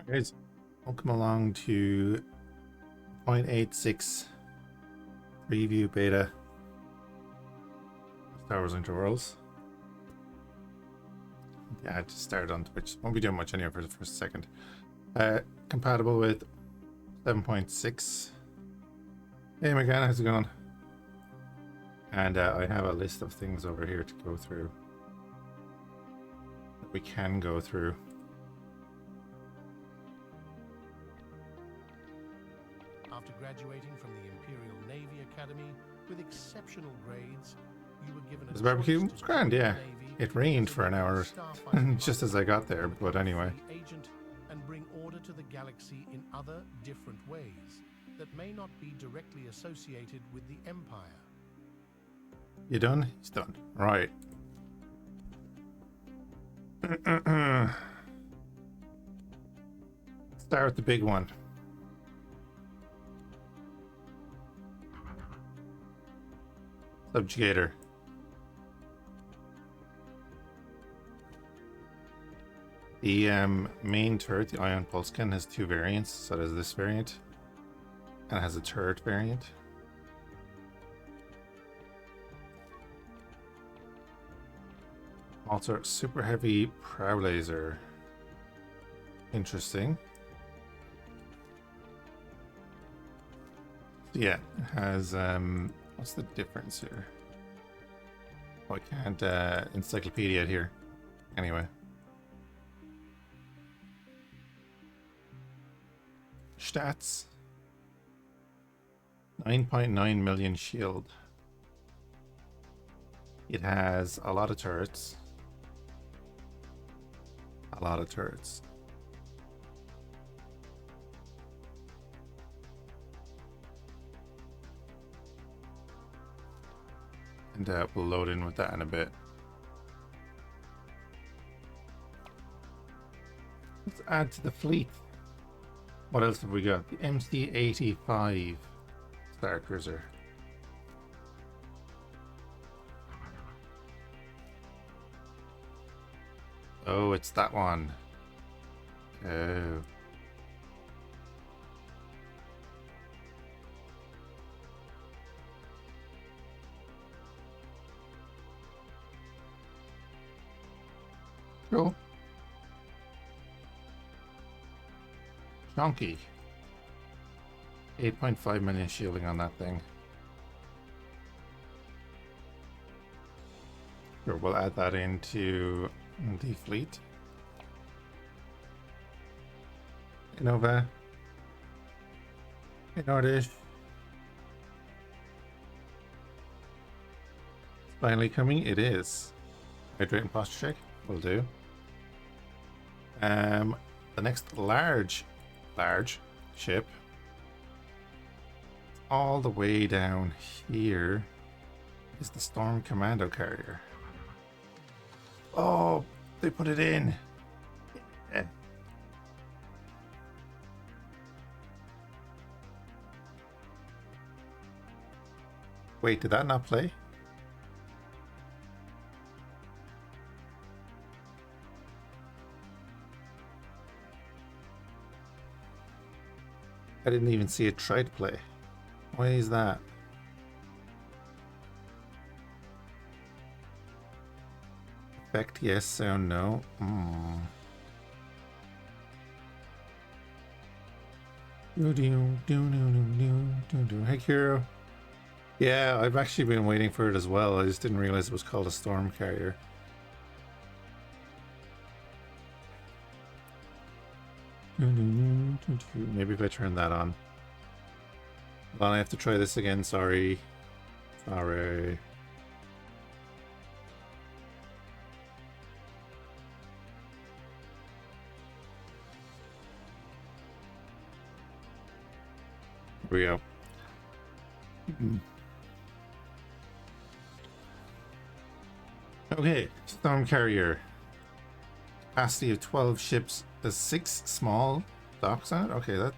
Guys, welcome along to 0.86 preview beta Star Wars Interworlds. Yeah, I just started on Twitch. Won't be doing much anyway for the first second. Compatible with 7.6. Hey McGann, how's it going? And I have a list of things over here to go through. That we can go through. After graduating from the Imperial Navy Academy with exceptional grades, you were given a Was the barbecue? choice It's to grand, join the yeah. Navy It rained as a for an hour starfighter just as I got there, but anyway. agent and bring order to the galaxy in other different ways that may not be directly associated with the Empire. You done? He's done. Right. Start with the big one. Subjugator. The main turret, the Ion Pulsekin, has two variants. So there's this variant, and it has a turret variant. Also, super heavy prow laser. Interesting. Yeah, it has what's the difference here? Oh, I can't Encyclopedia it here. Anyway. Stats. 9.9 million shield. It has a lot of turrets. A lot of turrets. And we'll load in with that in a bit. Let's add to the fleet. What else have we got? The MC-85 Star Cruiser. Oh, it's that one. Oh. Cool. Chunky. 8.5 million shielding on that thing. Sure, we'll add that into the fleet. Innova. Nordish. Finally coming, it is. Hydrate and posture check, will do. The next large ship, all the way down here, is the Storm Commando carrier. Oh, they put it in. Yeah. Wait, did that not play? I didn't even see it try to play. Why is that? Effect yes, sound no. Hey Kiro. Yeah, I've actually been waiting for it as well. I just didn't realize it was called a storm carrier. Maybe if I turn that on. Well, I have to try this again. Sorry. Sorry. Here we go. Okay, storm carrier. Capacity of 12 ships. There's 6 small docks on it. Okay, that's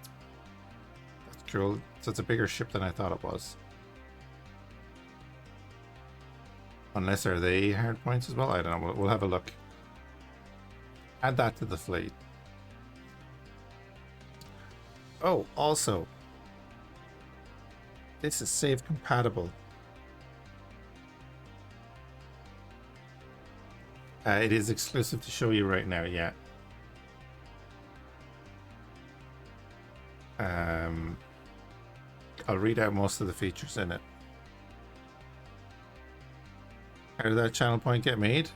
cool. So it's a bigger ship than I thought it was. Unless are they hard points as well? I don't know. We'll have a look. Add that to the fleet. Oh, also, this is save compatible. It is exclusive to show you right now, yeah. I'll read out most of the features in it. How did that channel point get made?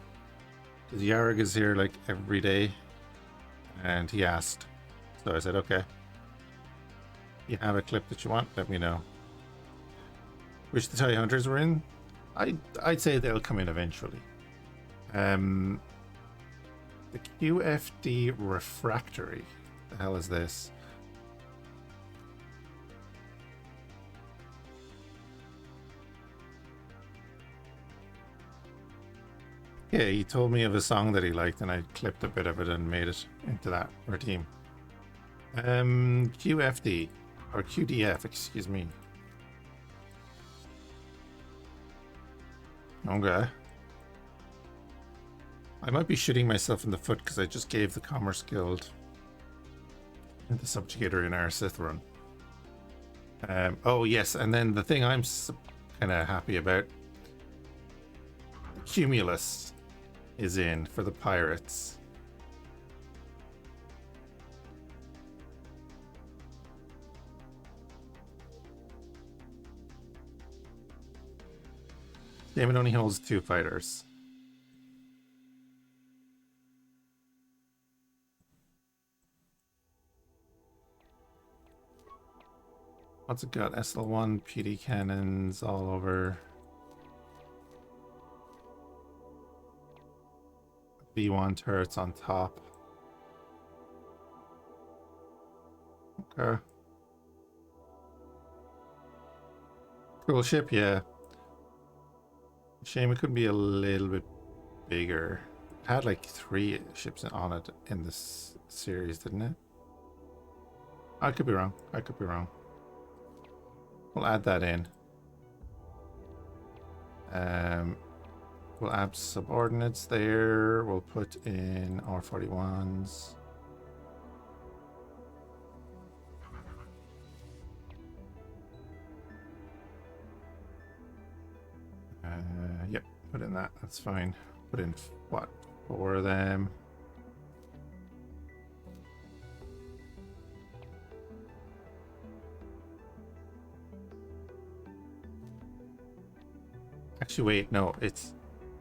Because Yarg is here like every day, and he asked. So I said, okay. You have a clip that you want? Let me know. Wish the TIE Hunters were in? I'd say they'll come in eventually. The QFD Refractory. The hell is this? Yeah, he told me of a song that he liked, and I clipped a bit of it and made it into that redeem. QFD or QDF, excuse me. Okay. I might be shooting myself in the foot because I just gave the Commerce Guild and the Subjugator in our Sith run. Oh yes, and then the thing I'm kind of happy about, Cumulus is in for the pirates. Damon only holds 2 fighters. What's it got? SL1 PD cannons all over. V1 turrets on top. Okay. Cool ship, yeah. Shame it could be a little bit bigger. It had like 3 ships on it in this series, didn't it? I could be wrong. I could be wrong. We'll add that in. We'll add subordinates there. We'll put in R41s. Yep, put in that. That's fine. Put in what? 4 of them. Actually, wait, no, it's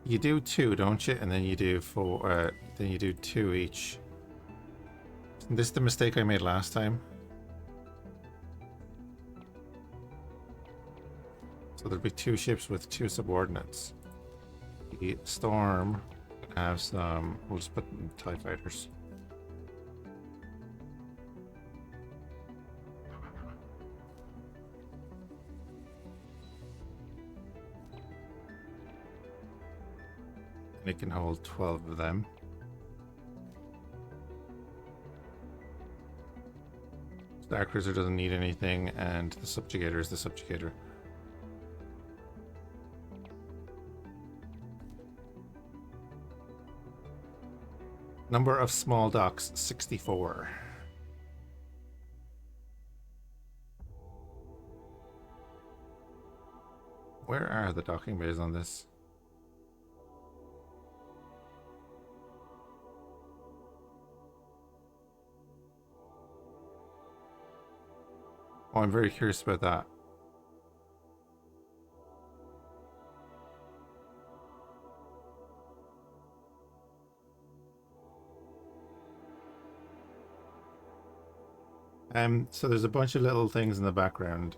you do 2, don't you? And then you do 4. Then you do 2 each. Isn't this the mistake I made last time? So there'll be 2 ships with 2 subordinates. The Storm have some. We'll just put in TIE fighters. And it can hold 12 of them. Star Cruiser doesn't need anything, and the Subjugator is the Subjugator. Number of small docks, 64. Where are the docking bays on this? Oh, I'm very curious about that. So there's a bunch of little things in the background.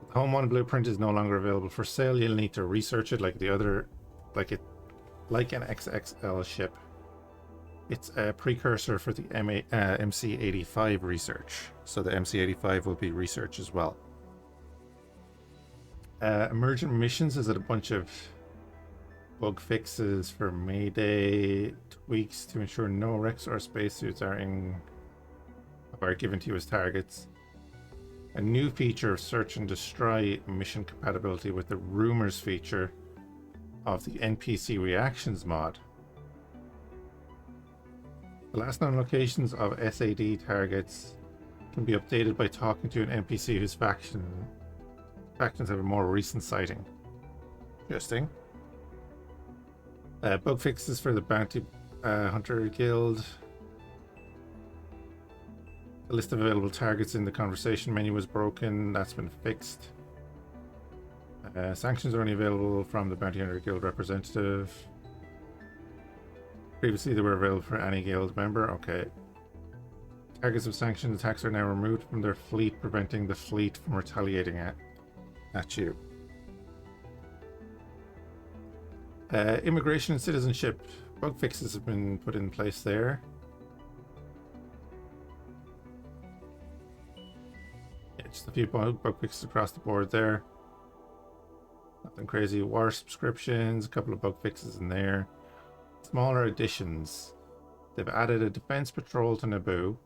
The Home One blueprint is no longer available for sale. You'll need to research it like the other, like an XXL ship. It's a precursor for the MC85 research. So the MC85 will be research as well. Emergent missions is a bunch of bug fixes for Mayday, tweaks to ensure no wrecks or spacesuits are given to you as targets. A new feature of search and destroy mission compatibility with the rumors feature of the NPC reactions mod. The last known locations of SAD targets can be updated by talking to an NPC whose factions have a more recent sighting. Interesting. Bug fixes for the Bounty Hunter Guild. The list of available targets in the conversation menu was broken. That's been fixed. Sanctions are only available from the Bounty Hunter Guild representative. Previously they were available for any guild member. Okay. Targets of sanctioned attacks are now removed from their fleet, preventing the fleet from retaliating at you. Immigration and citizenship. Bug fixes have been put in place there. Yeah, just a few bug fixes across the board there. Nothing crazy. War subscriptions, a couple of bug fixes in there. Smaller additions. They've added a defense patrol to Naboo.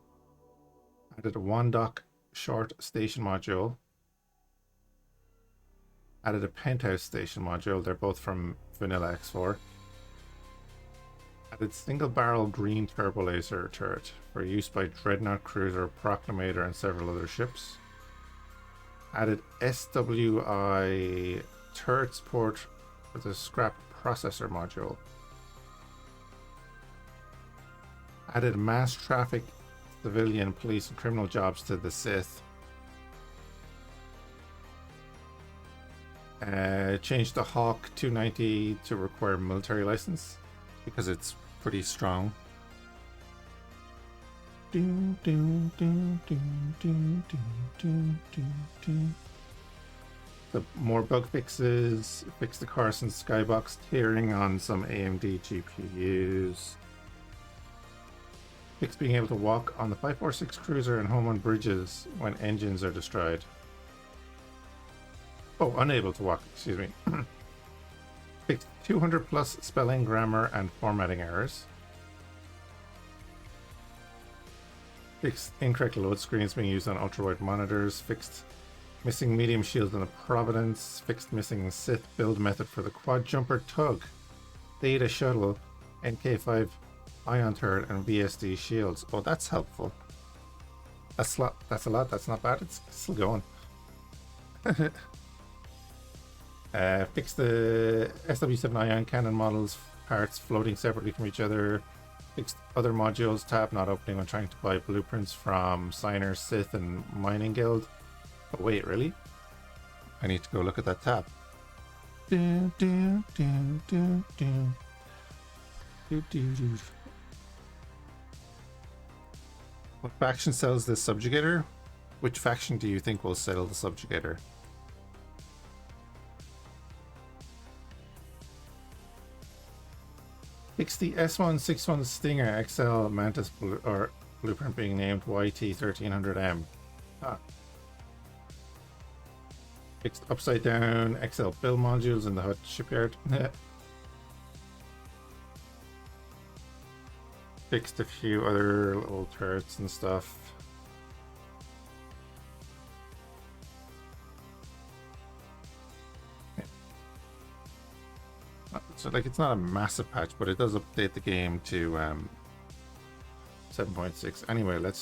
Added a one dock short station module. Added a penthouse station module. They're both from Vanilla X4. Added single barrel green turbo laser turret for use by Dreadnought Cruiser, Proclamator and several other ships. Added SWI turret support for the scrap processor module. Added mass traffic, civilian, police and criminal jobs to the Sith. Changed the Hawk 290 to require military license because it's pretty strong. The more bug fixes. Fix the Carson skybox tearing on some AMD GPUs. Fix being able to walk on the 546 cruiser and home on bridges when engines are destroyed. Oh, unable to walk, excuse me. Fixed 200 plus spelling, grammar, and formatting errors. Fixed incorrect load screens being used on ultrawide monitors. Fixed missing medium shield on the Providence. Fixed missing Sith build method for the quad jumper tug, Theta shuttle, NK5 ion turret, and VSD shields. Oh, that's helpful. That's a lot. That's not bad. It's still going. Fix the SW7 ion cannon models parts floating separately from each other. Fixed other modules tab not opening when trying to buy blueprints from Signer, Sith, and Mining Guild. Oh wait, really? I need to go look at that tab. What faction sells this Subjugator? Which faction do you think will sell the Subjugator? Fix the S161 Stinger XL Mantis blueprint being named YT1300M. Ah. Fixed upside down XL build modules in the Hut shipyard. Fixed a few other little turrets and stuff. So like it's not a massive patch, but it does update the game to 7.6. Anyway, we'll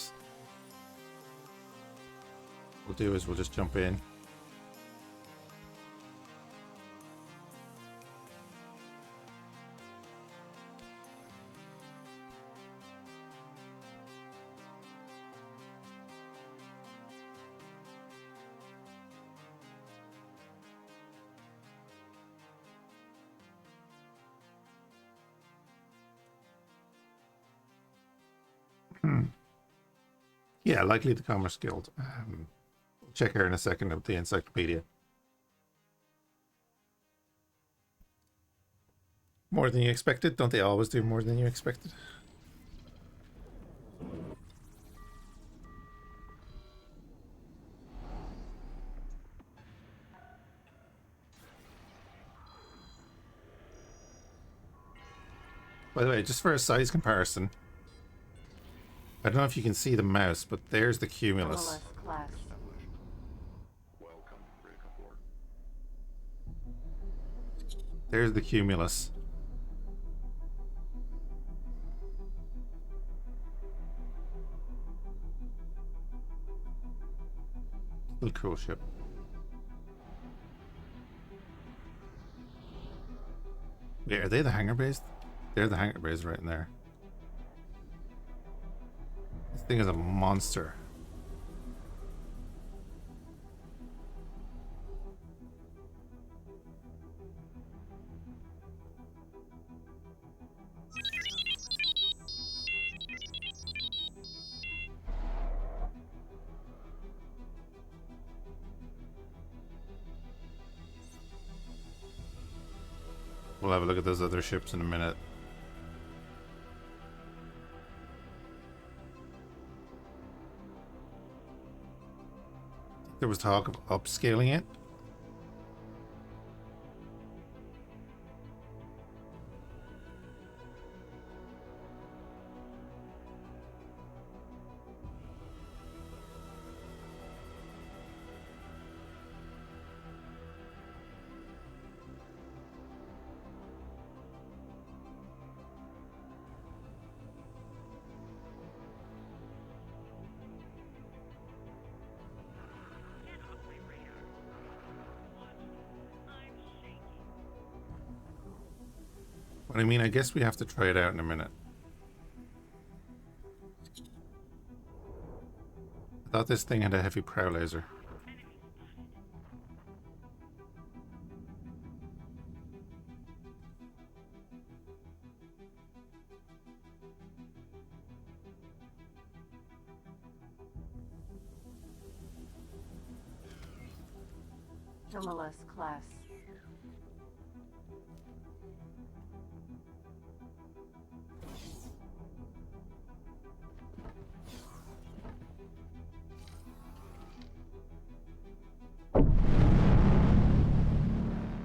do is we'll just jump in. Yeah, likely the Commerce Guild. We'll check here in a second of the Encyclopedia. More than you expected? Don't they always do more than you expected? By the way, just for a size comparison, I don't know if you can see the mouse, but there's the Cumulus. There's the Cumulus. Still cool ship. Yeah, are they the hangar base? They're the hangar base right in there. This thing is a monster. We'll have a look at those other ships in a minute. There was talk of upscaling it. But I mean, I guess we have to try it out in a minute. I thought this thing had a heavy prow laser. Cumulus class.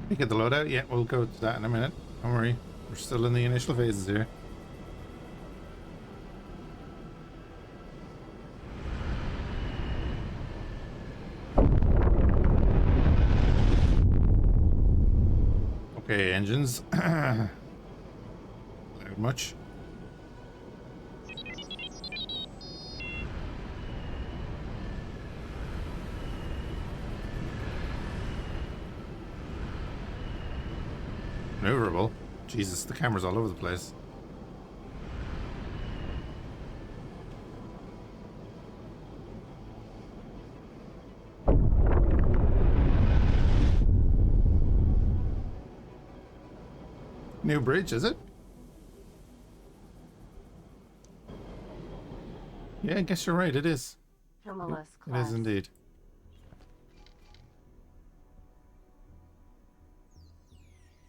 You get the loadout? Yeah, we'll go to that in a minute. Don't worry. We're still in the initial phases here. Okay, engines. Loud much? Maneuverable. Jesus, the camera's all over the place. New bridge, is it? Yeah, I guess you're right, it is. Cumulus It class. is indeed.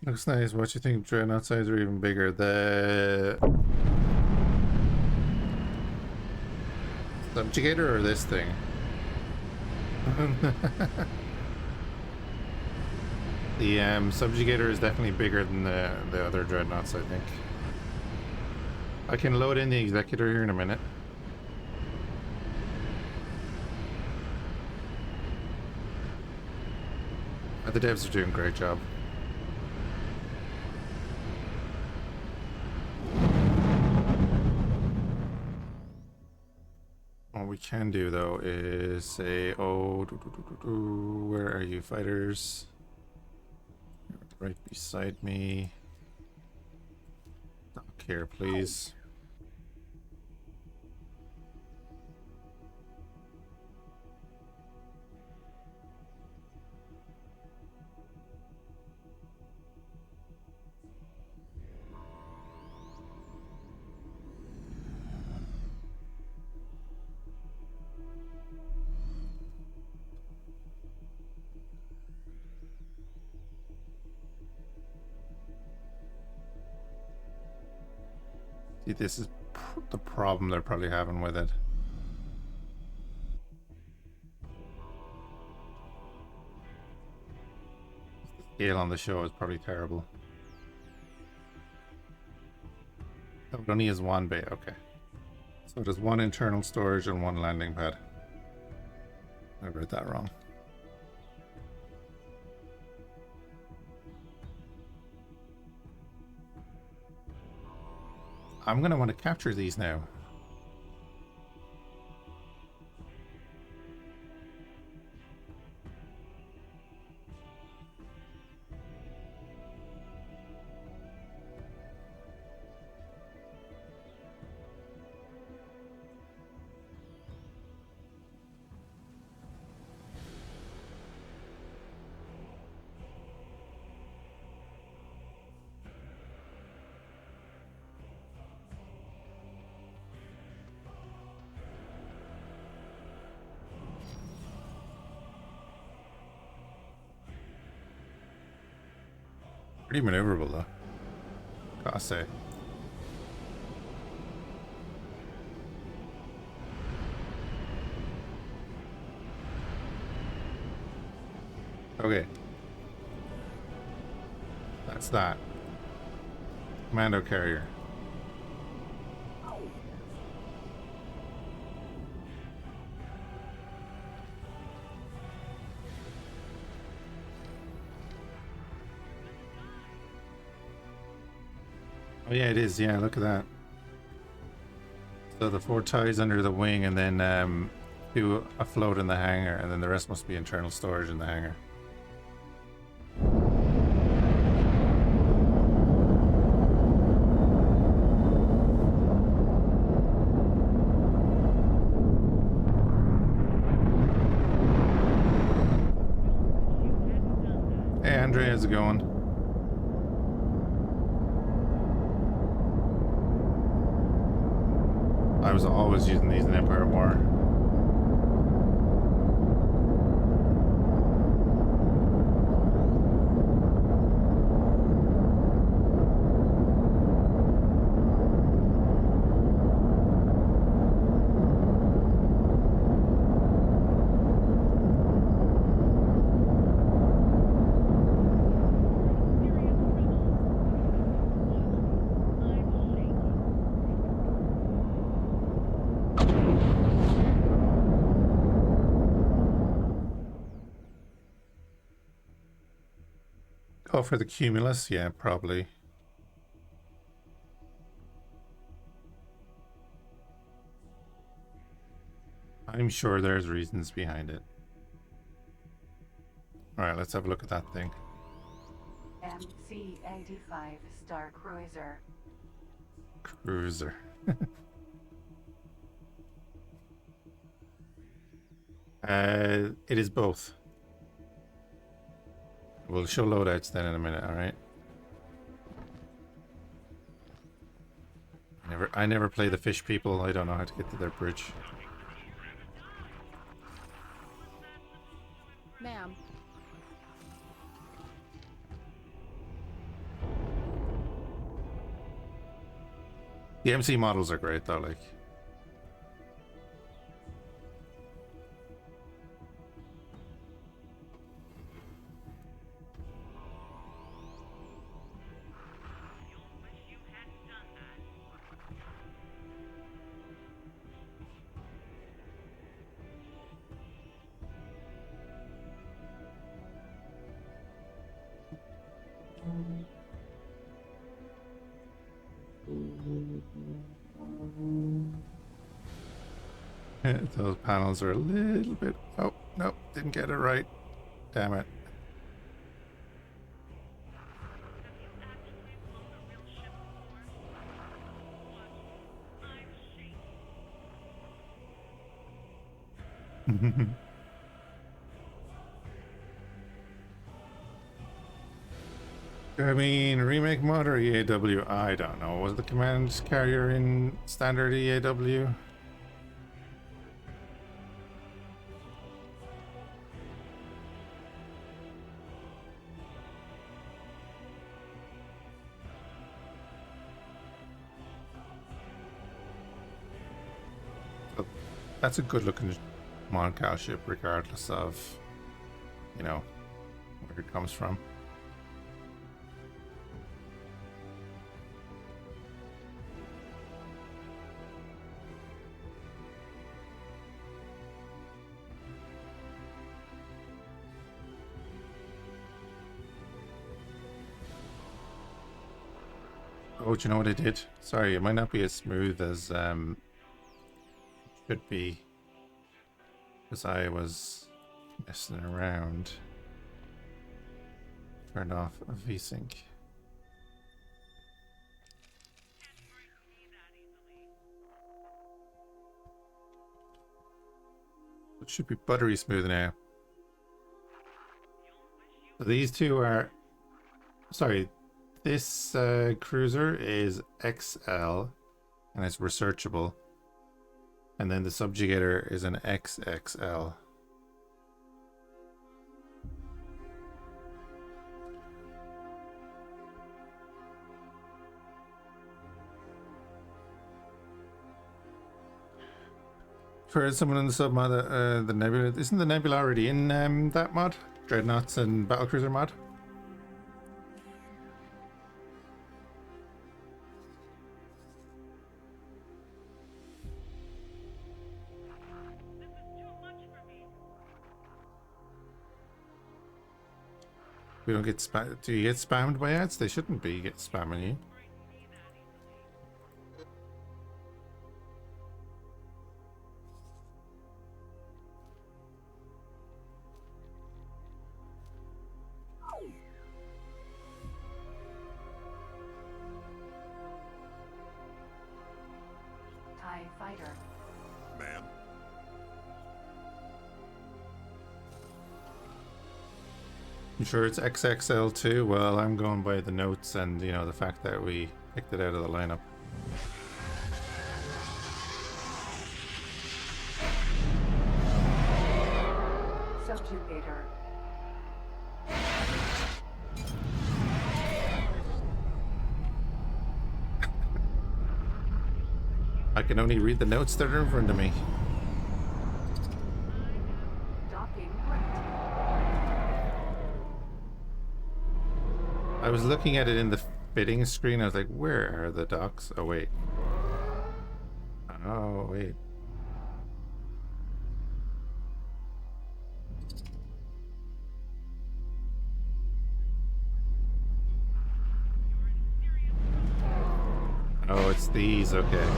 Looks nice. What you think? Dreadnought size are even bigger. The Subjugator or this thing? The Subjugator is definitely bigger than the other dreadnoughts, I think. I can load in the Executor here in a minute. The devs are doing a great job. What we can do though is say, oh, where are you, fighters? You're right beside me. Dock here, please. See, this is the problem they're probably having with it. The scale on the show is probably terrible. Oh, it only has one bay, okay. So it has one internal storage and one landing pad. I read that wrong. I'm gonna want to capture these now. Pretty maneuverable though, gotta say. Okay. That's that. Commando carrier. Oh yeah, it is. Yeah, look at that. So the 4 ties under the wing, and then 2 afloat in the hangar, and then the rest must be internal storage in the hangar. Hey Andre, how's it going? I was always using these in Empire War. Go for the Cumulus? Yeah, probably. I'm sure there's reasons behind it. Alright, let's have a look at that thing. MC-85 Star Cruiser. Cruiser. It is both. We'll show loadouts then in a minute, alright? I never play the fish people. I don't know how to get to their bridge. Ma'am. The MC models are great though, like. Those panels are a little bit... Oh, no, didn't get it right. Damn it. I mean, remake mod or EAW? I don't know. Was the command carrier in standard EAW? That's a good looking Moncal ship regardless of, you know, where it comes from. Oh, do you know what I did? Sorry, it might not be as smooth as should be, because I was messing around. Turned off a VSync. It should be buttery smooth now. So these two are, sorry, this cruiser is XL and it's researchable. And then the Subjugator is an XXL. heard someone in the sub mod, the Nebula. Isn't the Nebula already in that mod? Dreadnoughts and Battlecruiser mod? We don't get spam. Do you get spammed by ads? They shouldn't be get spamming you. TIE fighter. Ma'am. I'm sure it's XXL too. Well, I'm going by the notes and, you know, the fact that we picked it out of the lineup. Subjugator. I can only read the notes that are in front of me. Docking right. I was looking at it in the fitting screen. I was like, where are the docks? Oh, wait. Oh, wait. Oh, it's these. Okay.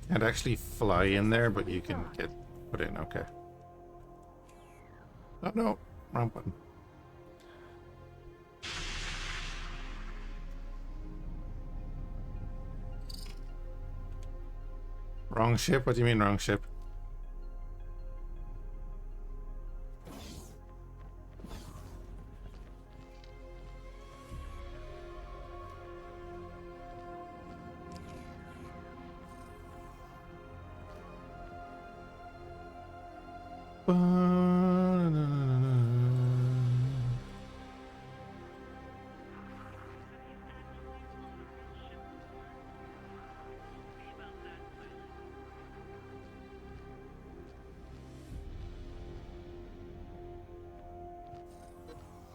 Can't actually fly in there, but you can get put in. Okay. Oh no, wrong button. Wrong ship? What do you mean wrong ship?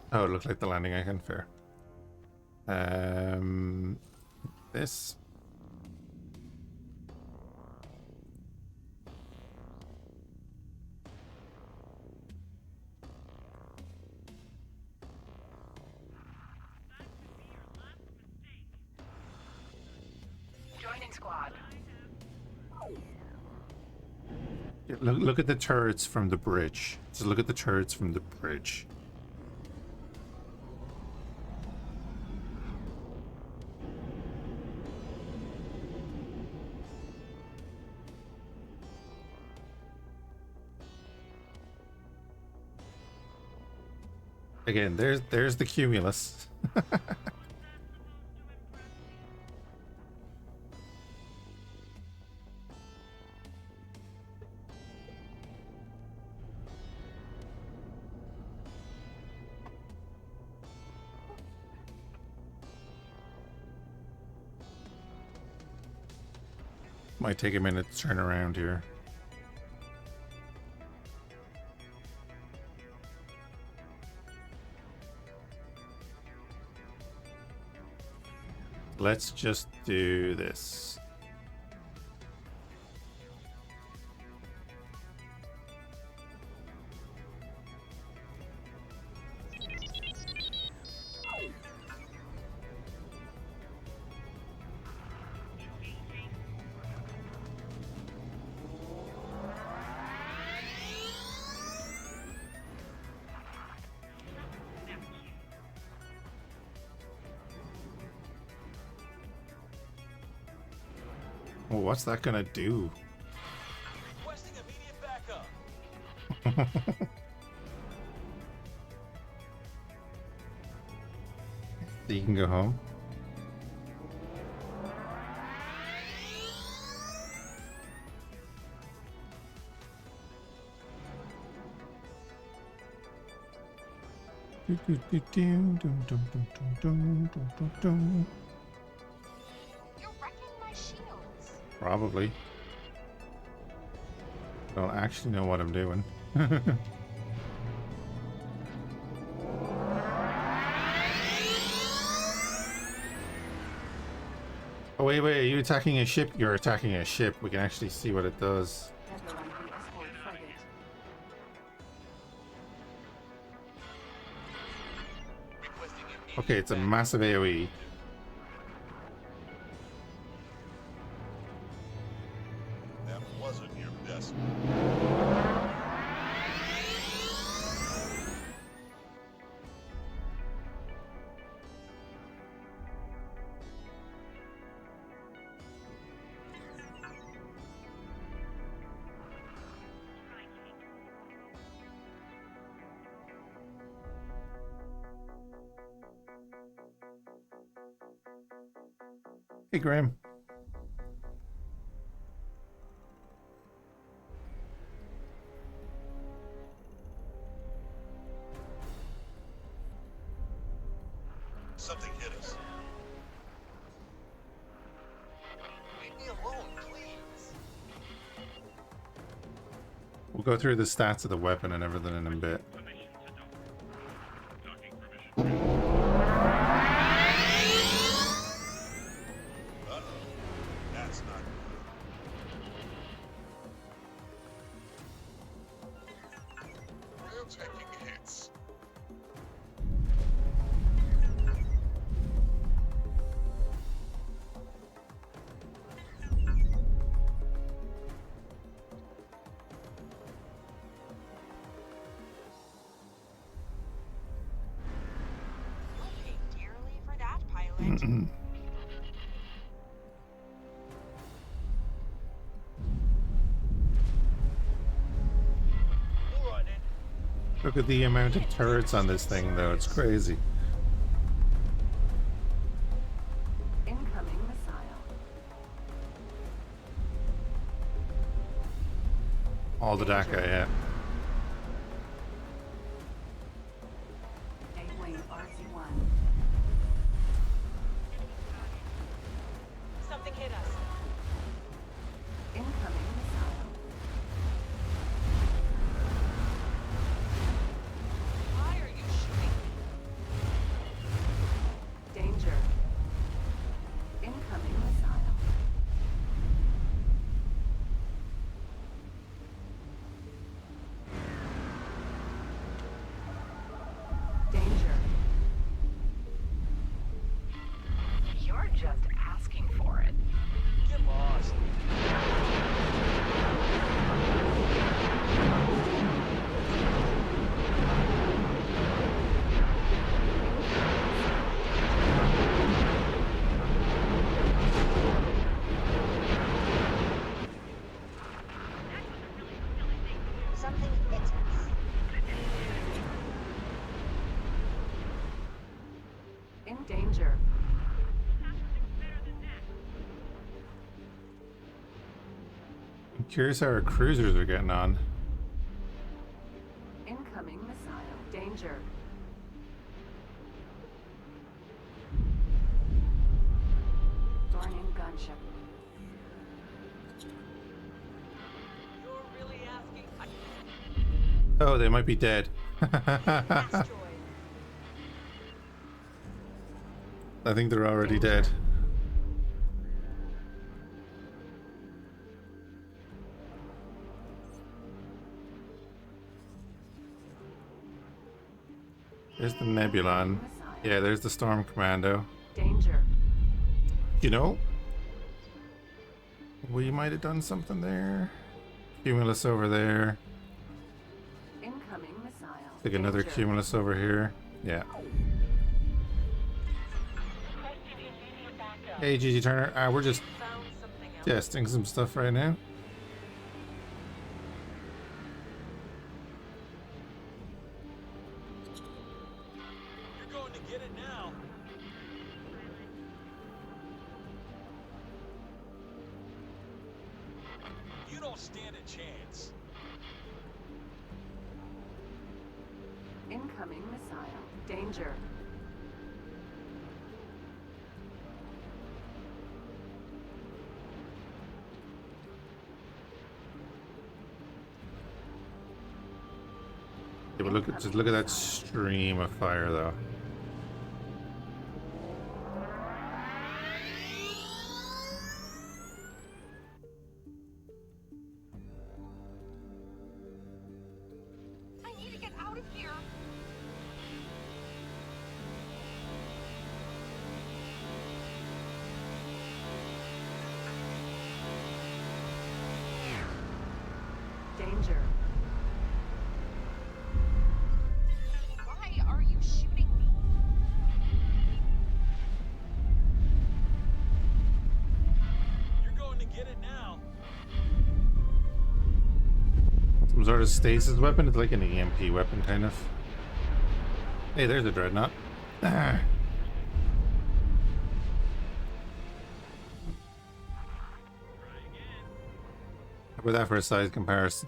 Oh, it looked like the landing icon. Fair. This. Joining squad. Yeah, look at the turrets from the bridge. Just look at the turrets from the bridge. Again, there's the Cumulus. Might take a minute to turn around here. Let's just do this. Well, what's that gonna do? Requesting immediate backup. So you can go home. Probably. Don't actually know what I'm doing. Oh wait, are you attacking a ship? You're attacking a ship. We can actually see what it does. Everyone be escort frigate. Requesting immediate Okay, it's a backup. massive AoE. That wasn't your best. Hey, Graham. Something hit us. Leave me alone, please. We'll go through the stats of the weapon and everything in a bit. Uh-oh. That's not good. We're taking hits. You'll pay dearly for that, pilot. All right, then. Look at the amount of turrets on this thing, though. It's crazy. Incoming missile. All the DACA, yeah. A-wave RC-1. Something hit us. Incoming missile. Why are you shooting me? Danger. Incoming missile. Danger. You're just asking for it. Get lost. Something hit us. In danger. I'm curious how our cruisers are getting on. Incoming missile. Danger. Joining gunship. You're really asking. Oh, they might be dead. Asteroid. I think they're already dead. There's the Nebulon. Missile. Yeah, there's the Storm Commando. Danger. You know, we might have done something there. Cumulus over there. Incoming missile. Like another Danger. Cumulus over here. Yeah. Hey, Gigi Turner. We're just Found something else. testing some stuff right now. You're going to get it now. You don't stand a chance. Incoming missile. Danger. Yeah, but just look at that stream of fire, though. I need to get out of here. Danger. Why are you shooting me? You're going to get it now. Some sort of stasis weapon? It's like an EMP weapon, kind of. Hey, there's a dreadnought. Ah. How about that for a size comparison?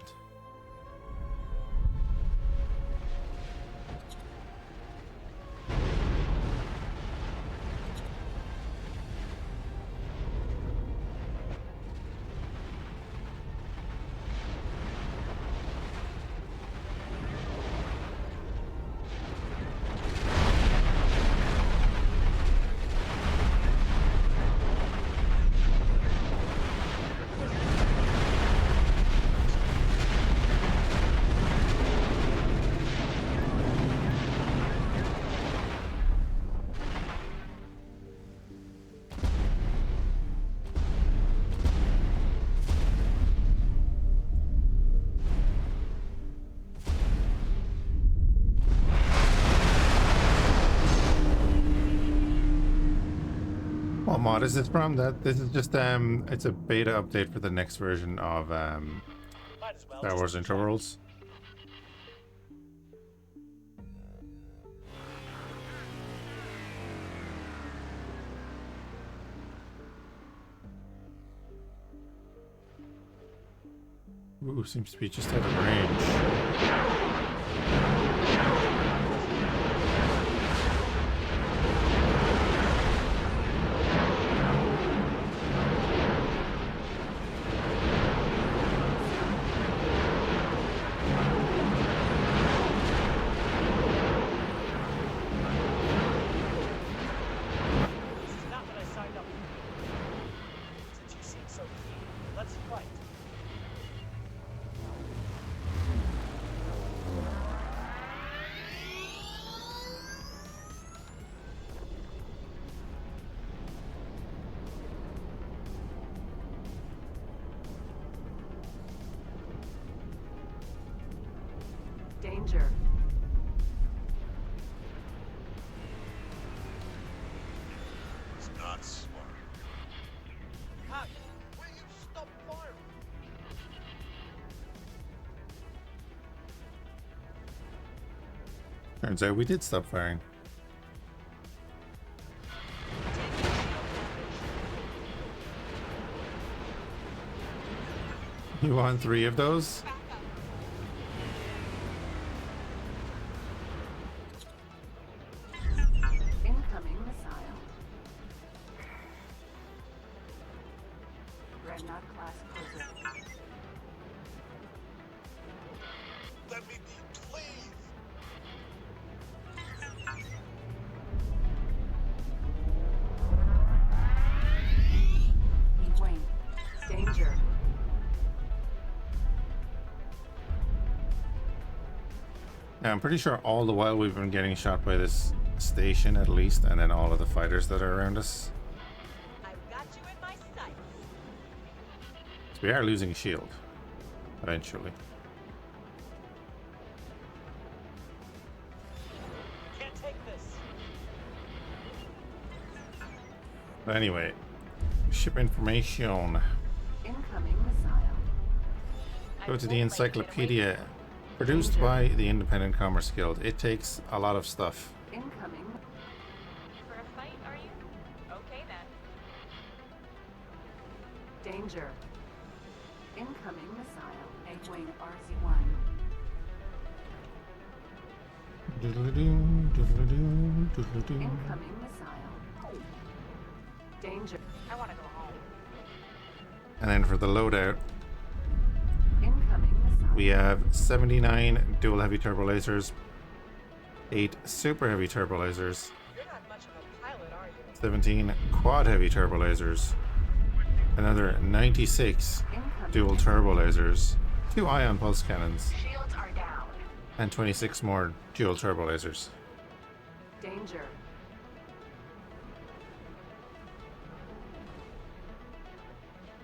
What mod is this from? This is just it's a beta update for the next version of Might as well. Star Wars Interworlds. Ooh, seems to be just out of range. This is not what I signed up for. Since you seem so keen, let's fight. Danger. It's not smart. How? Will you stop firing? Turns out we did stop firing. You want 3 of those? Back up. Incoming missile. Dreadnought class cruiser. Let me be, please. E-wing. Danger. Yeah, I'm pretty sure all the while we've been getting shot by this station at least, and then all of the fighters that are around us. I've got you in my sights. So we are losing a shield eventually. Can't take this. But anyway, ship information. Incoming missile. Go to the Encyclopedia. Produced by the Independent Commerce Guild. It takes a lot of stuff. Incoming. For a fight, are you? Okay then. Danger. Incoming missile. A-wing RZ-1. Incoming missile. Danger. I want to go home. And then for the loadout, Incoming missile. we have 79 dual heavy turbo lasers, 8 super heavy turbo lasers, You're not much of a pilot, are you? 17 quad heavy turbo lasers, another 96 dual turbo lasers, 2 ion pulse cannons, Shields are down. and 26 more dual turbo lasers. Danger.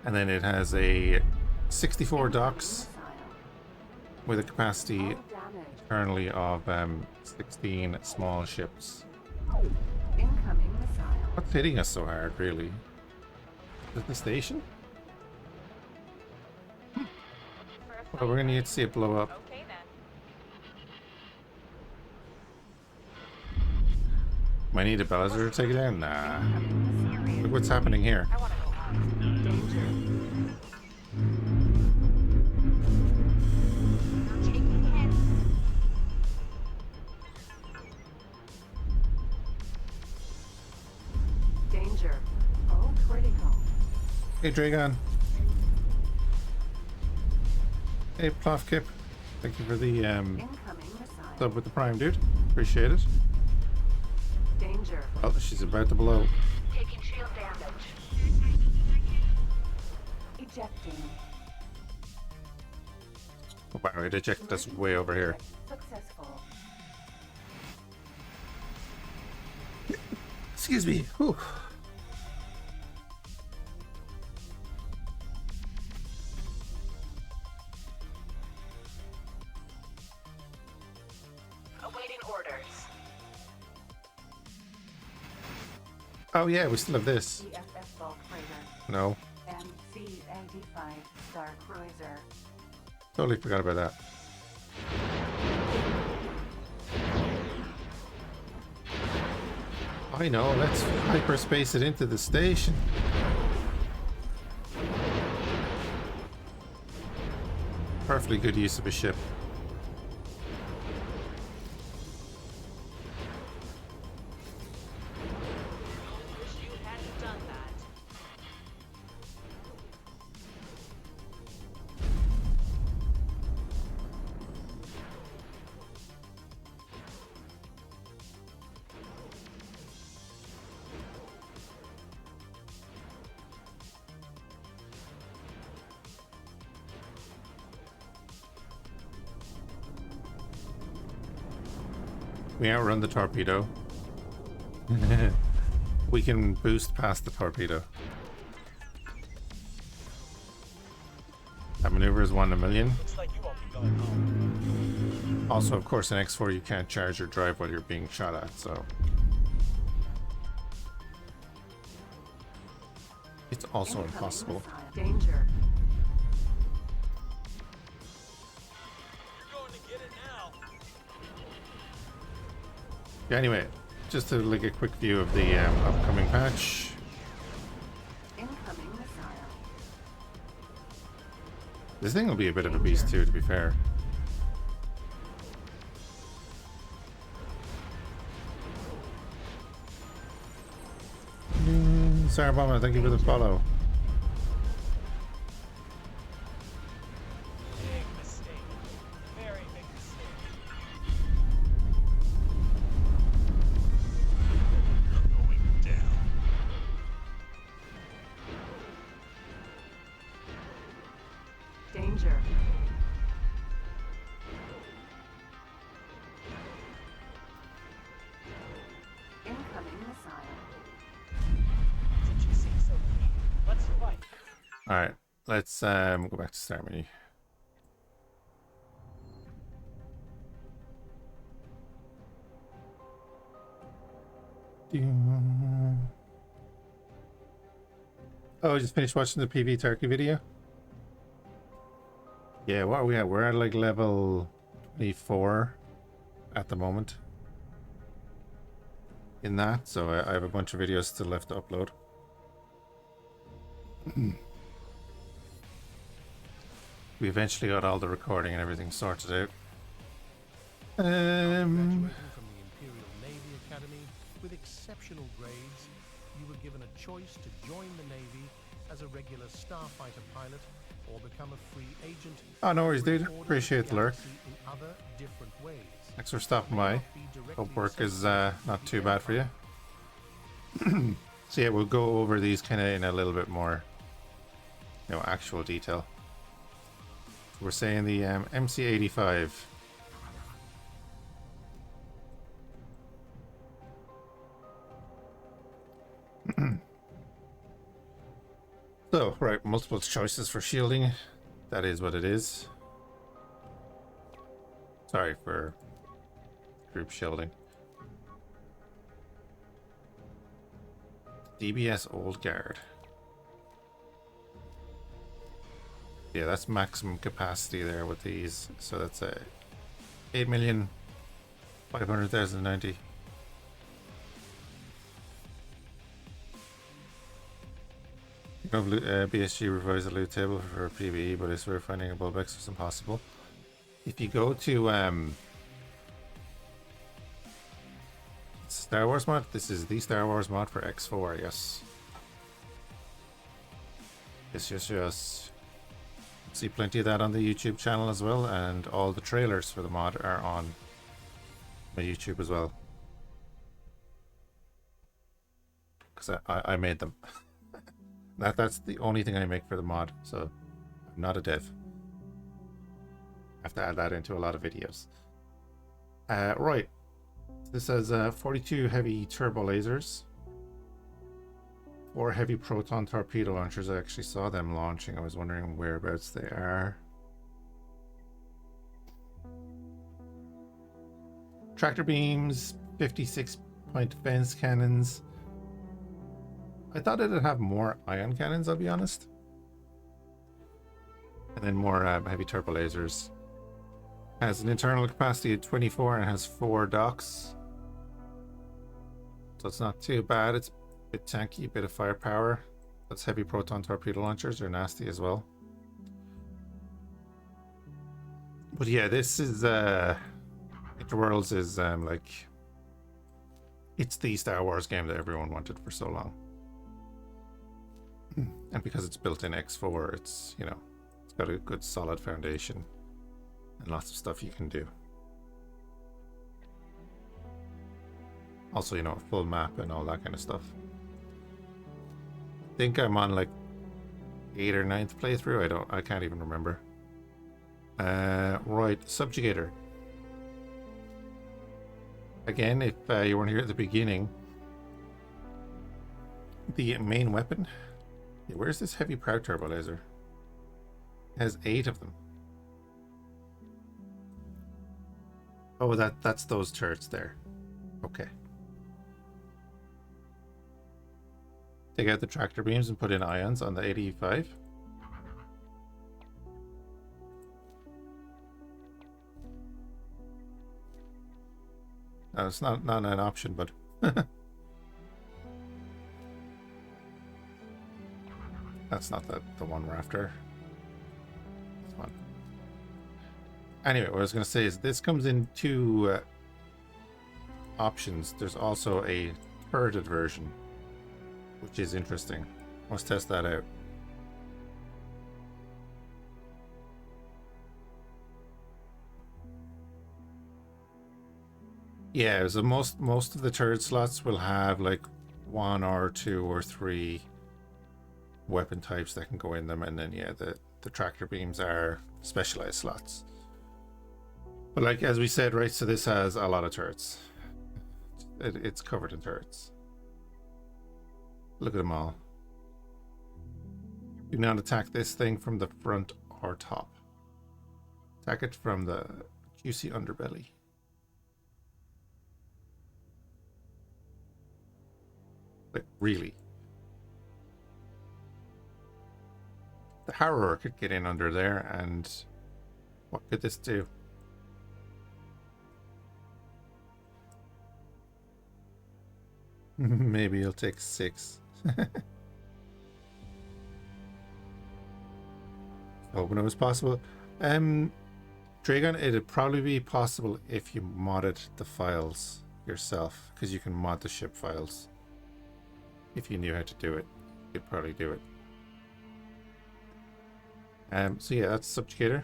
And then it has a 64 docks with a capacity currently of 16 small ships. Incoming missile. What's hitting us so hard, really? Is it the station? Well, we're gonna need to see it blow up. Okay then. Might need a Bellazer to take it down? Nah. Look what's happening here. I want to go home. Danger. Taking hits. Danger. Oh, critical. Hey, Dragon. Hey, Plofkip. Thank you for the Incoming missile. sub with the Prime, dude. Appreciate it. Danger. Oh, she's about to blow. Taking shield damage. Ejecting. Oh, wow, it ejected us way over here. Successful. Excuse me. Whew. Awaiting orders. Oh yeah, we still have this. EFS bulk freighter. No, MC-85 Star Cruiser. totally forgot about that. I know, let's hyperspace it into the station. Perfectly good use of a ship. Wish you hadn't done that. We outrun the torpedo. We can boost past the torpedo. That maneuver is 1 in a million. Looks like you won't be going home. Also, of course, in X4 you can't charge or drive while you're being shot at, so it's also Incoming impossible. missile. Danger. You're going to get it now. Yeah, anyway, just to like a quick view of the upcoming patch. Incoming missile. This thing will be a bit of a beast too, to be fair. Sarah Obama, thank you for the follow. Big mistake. Very big mistake. You're going down. Danger. Incoming missile. Since you seem so keen, let's fight. Alright, let's go back to start menu. Oh, I just finished watching the PV Turkey video. Yeah, what are we at? We're at like level 24 at the moment. In that, so I have a bunch of videos still left to upload. We eventually got all the recording and everything sorted out. Graduating from the Imperial Navy Academy with exceptional grades, you were given a choice to join the Navy as a regular starfighter pilot or become a free agent. Oh, no worries, Bring dude. order to Appreciate the lurk. galaxy in other different ways Thanks for stopping by. Hope work is not too bad for you. So yeah, we'll go over these kind of in a little bit more, actual detail. We're saying the MC-85. So, right, multiple choices for shielding. That is what it is. Sorry for group shielding. DBS Old Guard. Yeah, that's maximum capacity there with these. So that's a 8,500,090. BSG revised the loot table for PvE, but I swear finding a Bulbex was impossible. If you go to Star Wars mod, this is the Star Wars mod for X4, yes. Yes. See plenty of that on the YouTube channel as well, and all the trailers for the mod are on my YouTube as well. Because I made them. That's the only thing I make for the mod, so I'm not a dev. I have to add that into a lot of videos. Right. This has 42 heavy turbo lasers. 4 heavy proton torpedo launchers. I actually saw them launching. I was wondering whereabouts they are. Tractor beams, 56-point fence cannons. I thought it'd have more ion cannons, I'll be honest. And then more heavy turbo lasers. Has an internal capacity of 24 and has 4 docks. So it's not too bad. It's a bit tanky, a bit of firepower. Those heavy proton torpedo launchers are nasty as well. But yeah, this is Interworlds is like, it's the Star Wars game that everyone wanted for so long. And because it's built in X4, it's, it's got a good solid foundation and lots of stuff you can do. Also, a full map and all that kind of stuff. I think I'm on like 8th or 9th playthrough. I can't even remember. Right, Subjugator. Again, if you weren't here at the beginning, the main weapon. Yeah, where's this heavy proud turbo laser? It has 8 of them. Oh, that's those turrets there. Okay. Take out the tractor beams and put in ions on the 85. No, it's not an option, but that's not the one we're after. This one. Anyway, what I was going to say is this comes in 2 options. There's also a turreted version, which is interesting. Let's test that out. Yeah, so most of the turret slots will have like 1 or 2 or 3 weapon types that can go in them, and then yeah, the tractor beams are specialized slots. But like as we said, right, so this has a lot of turrets. It's covered in turrets. Look at them all. Do not attack this thing from the front or top. Attack it from the juicy underbelly. Like, really? The Harrower could get in under there, and what could this do? Maybe he'll take 6. Hoping it was possible. Dragon, it'd probably be possible if you modded the files yourself, because you can mod the ship files. If you knew how to do it, you'd probably do it. So yeah, that's Subjugator.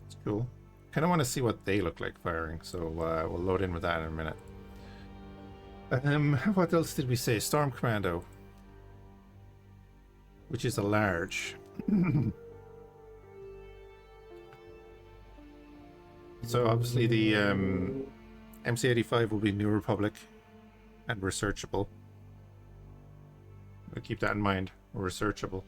It's cool. Kind of want to see what they look like firing, so we'll load in with that in a minute. What else did we say? Storm Commando, which is a large. So obviously the MC-85 will be New Republic and researchable. We'll keep that in mind. Researchable.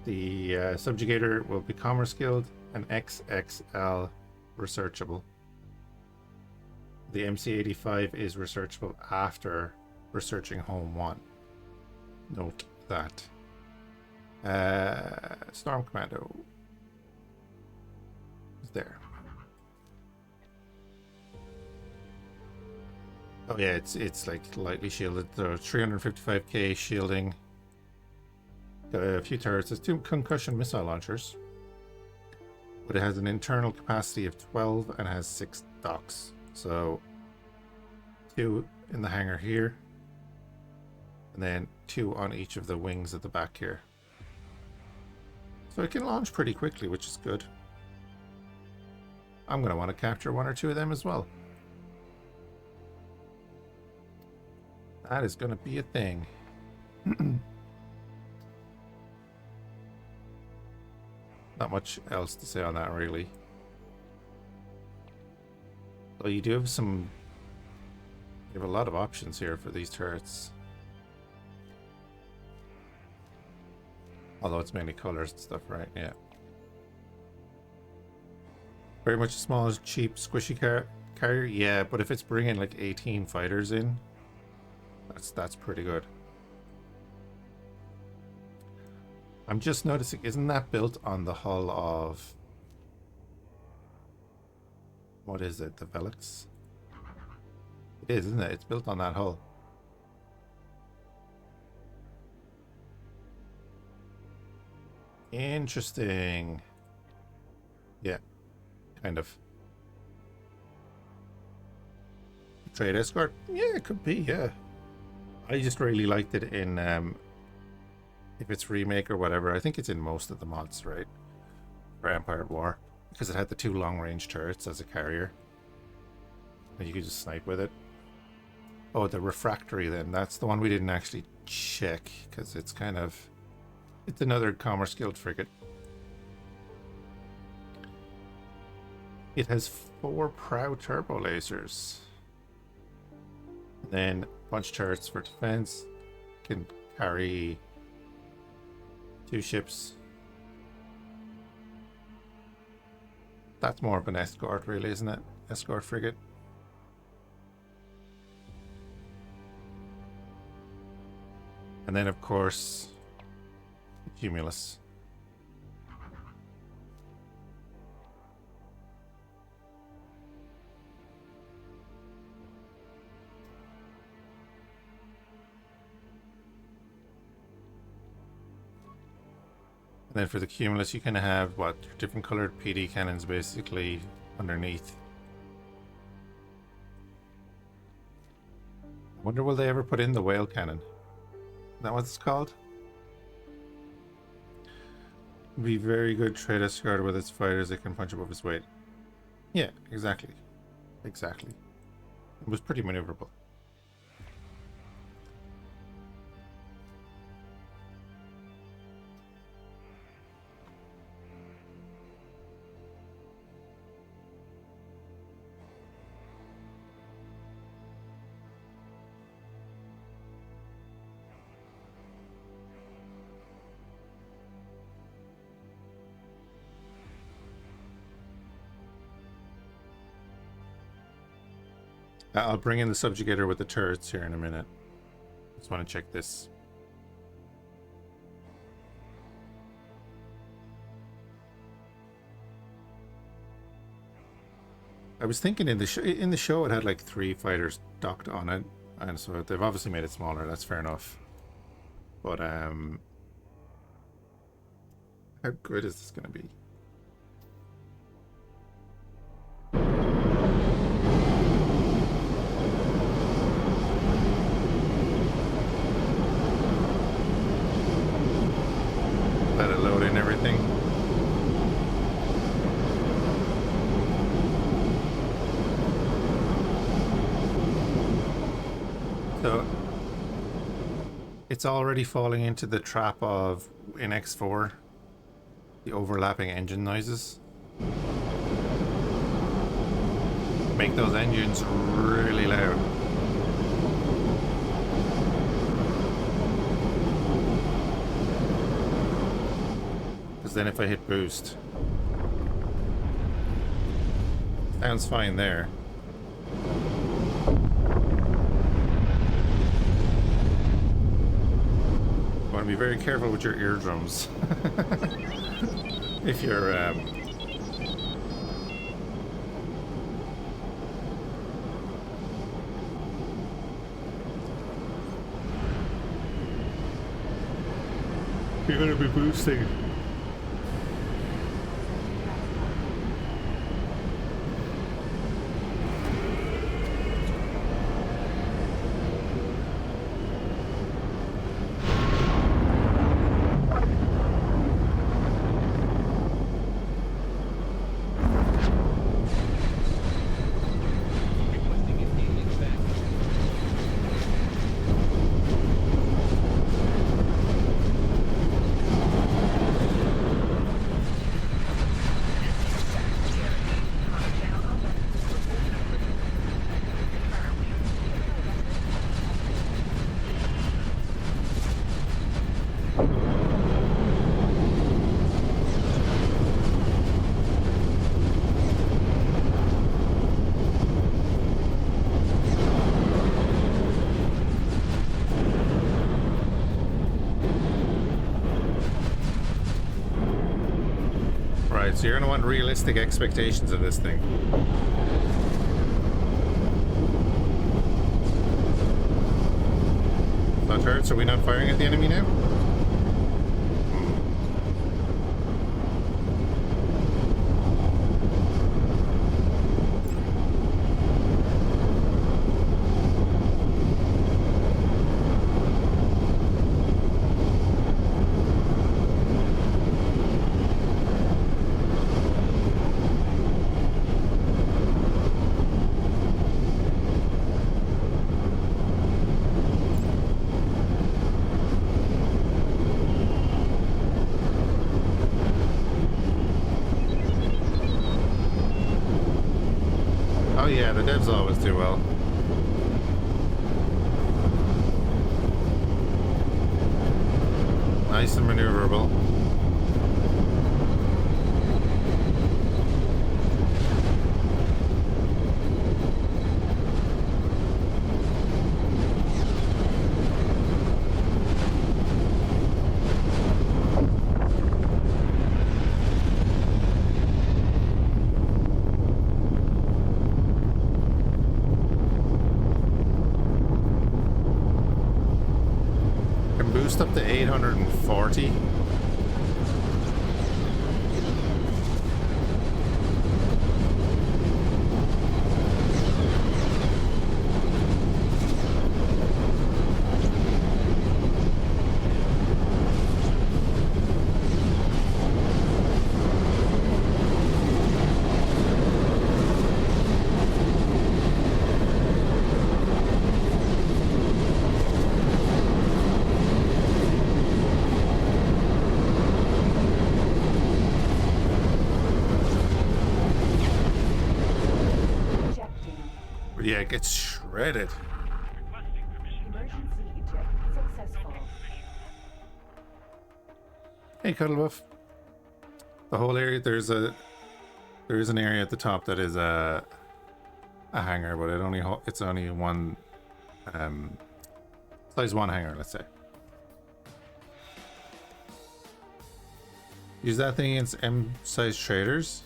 The Subjugator will be Commerce Guild and XXL researchable. The MC-85 is researchable after researching Home 1. Note that. Storm Commando is there. Oh yeah, it's like lightly shielded. So 355k shielding. Got a few turrets. There's 2 concussion missile launchers. But it has an internal capacity of 12 and has 6 docks. So 2 in the hangar here. And then 2 on each of the wings at the back here. So it can launch pretty quickly, which is good. I'm going to want to capture 1 or 2 of them as well. That is going to be a thing. Not much else to say on that, really. So you do have some... You have a lot of options here for these turrets. Although it's mainly colors and stuff, right? Yeah. Very much small, cheap, squishy carrier. Yeah, but if it's bringing like 18 fighters in, that's pretty good. I'm just noticing, isn't that built on the hull of... What is it? The Fhiachs? It is, isn't it? It's built on that hull. Interesting. Yeah, kind of. Trade escort? Yeah, it could be, yeah. I just really liked it in, if it's remake or whatever, I think it's in most of the mods, right? For Empire at War. Because it had the 2 long-range turrets as a carrier. And you could just snipe with it. Oh, the refractory then. That's the one we didn't actually check. Because it's kind of... It's another Commerce Guild frigate. It has 4 Prow turbo lasers. Then a bunch of turrets for defense. Can carry 2 ships. That's more of an escort, really, isn't it? Escort frigate. And then, of course, Cumulus. And then for the Cumulus, you can have, what, different colored PD cannons basically underneath. I wonder will they ever put in the whale cannon? Is that what it's called? Be very good trade escort with its fighters that can punch above its weight. Yeah, exactly. Exactly. It was pretty maneuverable. I'll bring in the Subjugator with the turrets here in a minute. Just want to check this. I was thinking in the show it had like 3 fighters docked on it, and so they've obviously made it smaller. That's fair enough. But how good is this going to be? Let it load in everything. It's already falling into the trap of, in X4, the overlapping engine noises. Make those engines really loud. Because then if I hit boost, sounds fine there. You want to be very careful with your eardrums. If you're you're going to be boosting. So you're going to want realistic expectations of this thing. Not hurt, so we're not firing at the enemy now? Yeah, the devs always do well. Nice and maneuverable. Up to 840. Yeah, it gets shredded. Emergency eject successful. Hey, Cuddlebuff. The whole area, there is an area at the top that is a hangar, but it's only one size 1 hangar, let's say. Use that thing against M-size traders?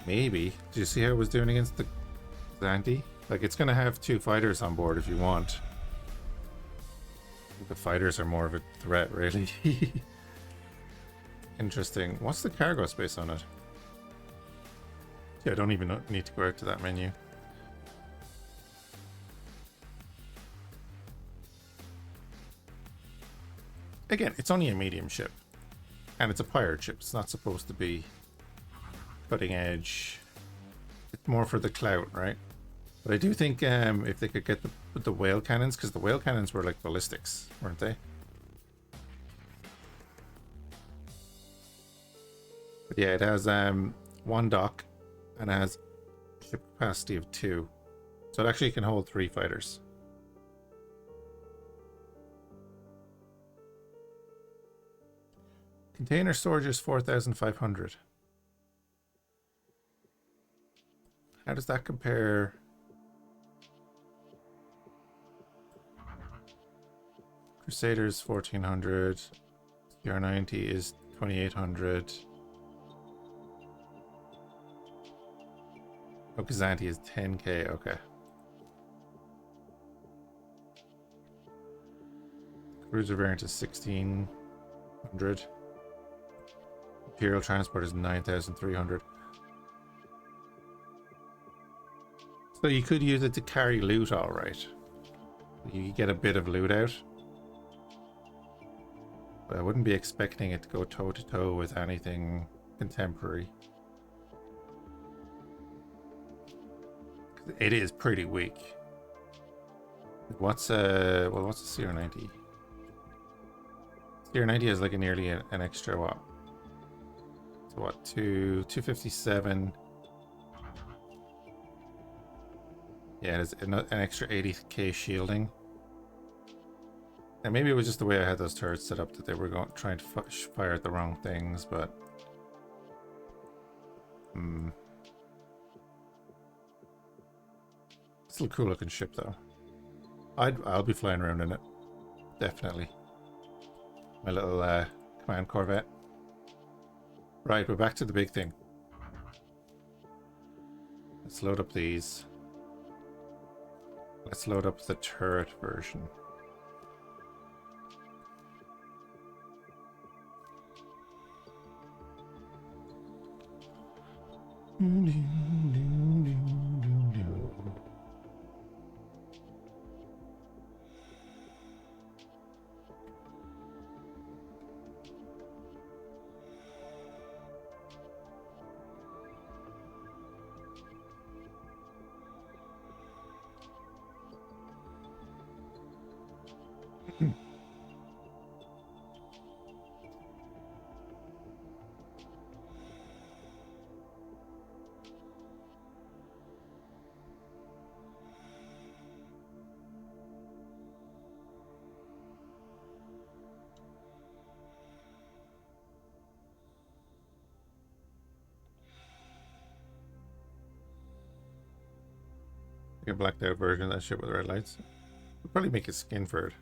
Maybe. Do you see how it was doing against the Zanti? Like, it's gonna have 2 fighters on board if you want. The fighters are more of a threat, really. Interesting. What's the cargo space on it? Yeah, I don't even need to go out to that menu. Again, it's only a medium ship. And it's a pirate ship. It's not supposed to be cutting edge. It's more for the clout, right? But I do think if they could get the whale cannons, because the whale cannons were like ballistics, weren't they? But yeah, it has one dock and it has ship capacity of 2. So it actually can hold 3 fighters. Container storage is 4,500. How does that compare? Crusaders 1,400. CR90 is 2,800. Oh, 𝐸𝐊 is 10k. Okay. Cruiser variant is 1,600. Imperial transport is 9,300. So you could use it to carry loot, all right. You get a bit of loot out. But I wouldn't be expecting it to go toe to toe with anything contemporary. It is pretty weak. What's what's the CR90? CR90 has like a nearly an extra what? So what, 257. Yeah, it has an extra 80k shielding. And maybe it was just the way I had those turrets set up that they were trying to fire at the wrong things, but still a cool looking ship though. I'll be flying around in it, definitely. My little command Corvette. Right, we're back to the big thing. Let's load up these. Let's load up the turret version. A blacked out version of that shit with red lights. We'll probably make a skin for it.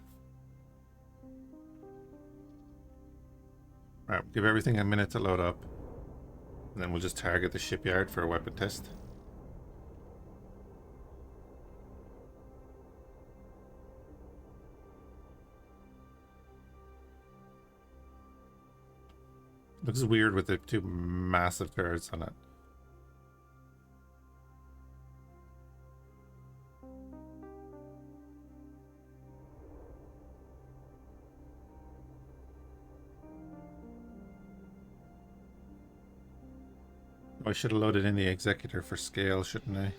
Right, give everything a minute to load up. And then we'll just target the shipyard for a weapon test. Looks weird with the 2 massive turrets on it. I should have loaded in the Executor for scale, shouldn't I?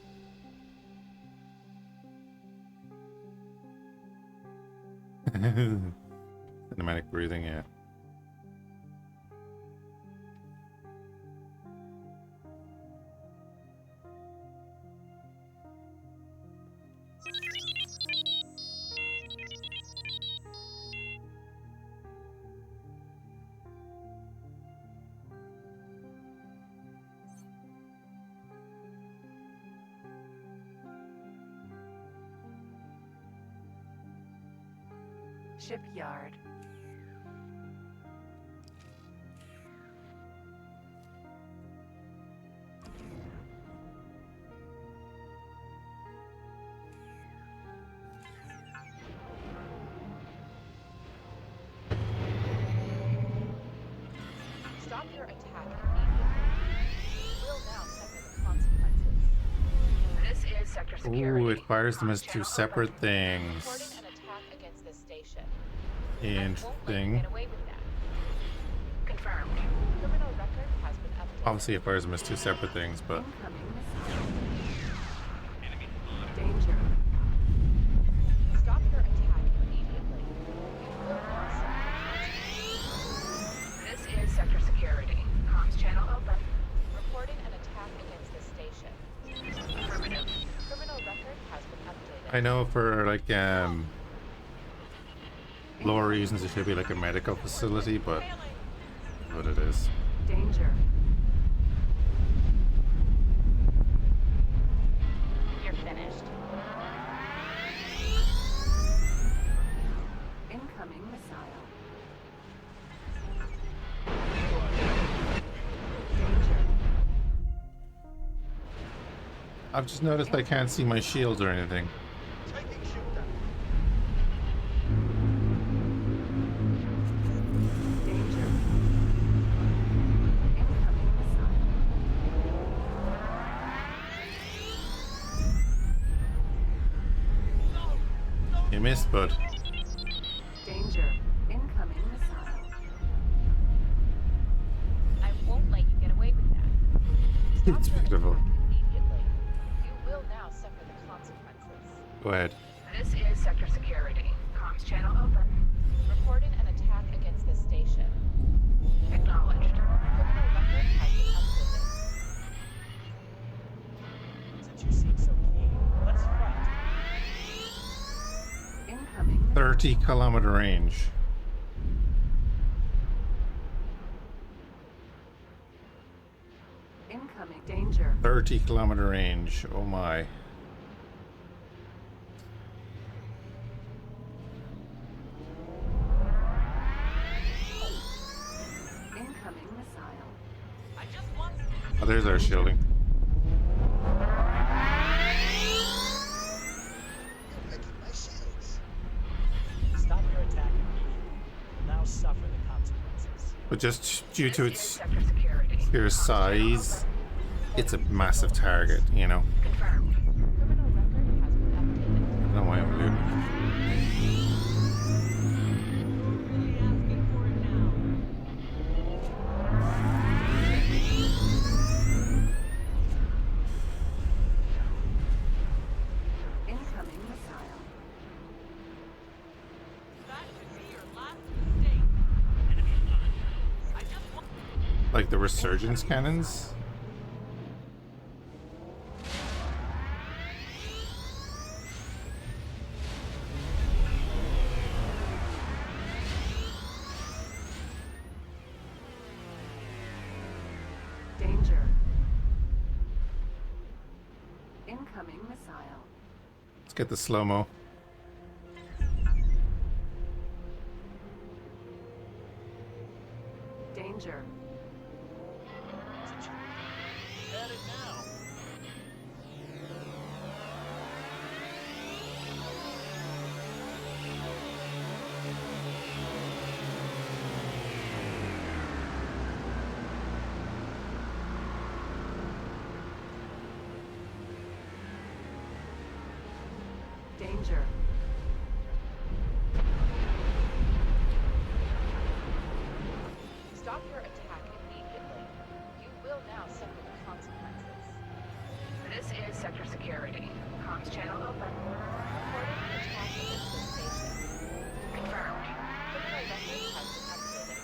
Cinematic breathing, yeah. Shipyard. Stop your attack immediately. You will now suffer the consequences. This is sector security. Ooh, it fires them as 2 separate things. Reporting an attack against this station. Interesting. Get away with that. Confirmed. Criminal record has been updated. Obviously it fires them as 2 separate things, but Data I know for like lore reasons it should be like a medical facility, but what it is. Danger. You're finished. Incoming missile. Danger. I've just noticed I can't see my shields or anything. Taking shoot down. Danger. Incoming missile. You missed, bud. Danger. Incoming missile. I won't let you get away with that. Stop It's your beautiful. attack immediately. You will now suffer the consequences. Go ahead. This is Sector Security. Comms channel open. Reporting an attack against this station. Acknowledged. Criminal record has been updated. Since you seem so keen, let's fight. Incoming 30-kilometer range. Incoming danger. 30-kilometer range. Oh my. Incoming missile. I just want Oh, there's our shielding. You're making my shields. Stop your attack immediately. You'll now suffer the consequences. But just due to This is its Sector Security. sheer size, it's a massive target, you know. Confirmed. criminal record has been updated. I don't know why I'm looting. Really asking for it now. Incoming missile. That could be your last mistake. I just want Like the resurgence cannons. Danger. Incoming missile. Let's get the slow-mo. Danger. At it now. Danger. stop your attack immediately. You will now suffer the consequences. This is Sector Security. Comms channel open. Reporting an attack against this station. Confirmed. Criminal record has been updated.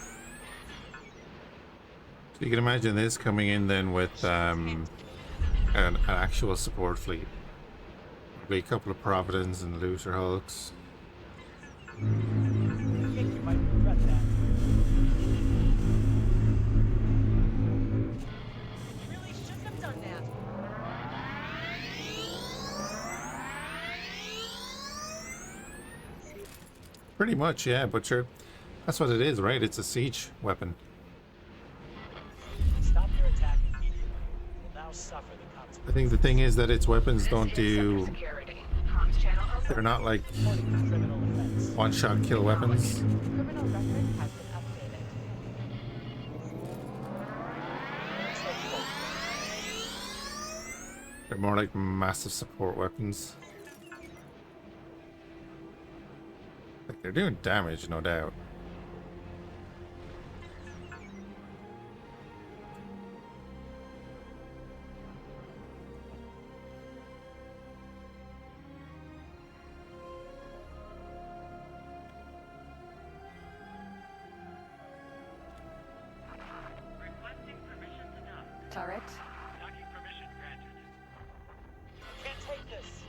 So you can imagine this coming in then with an actual support fleet. Probably a couple of Providence and Looter Hulks. I think you might regret that. Really shouldn't have done that. Pretty much, yeah, but sure. That's what it is, right? It's a siege weapon. Stop your attack immediately. You'll now suffer the consequences. I think the thing is that its weapons This don't is do... Sector Security. Comms channel open. They're not like Reporting a criminal offense. one-shot kill weapons. Criminal record has been updated. Looks like you won't. They're more like massive support weapons. Like they're doing damage, no doubt. Turret. Can't take this.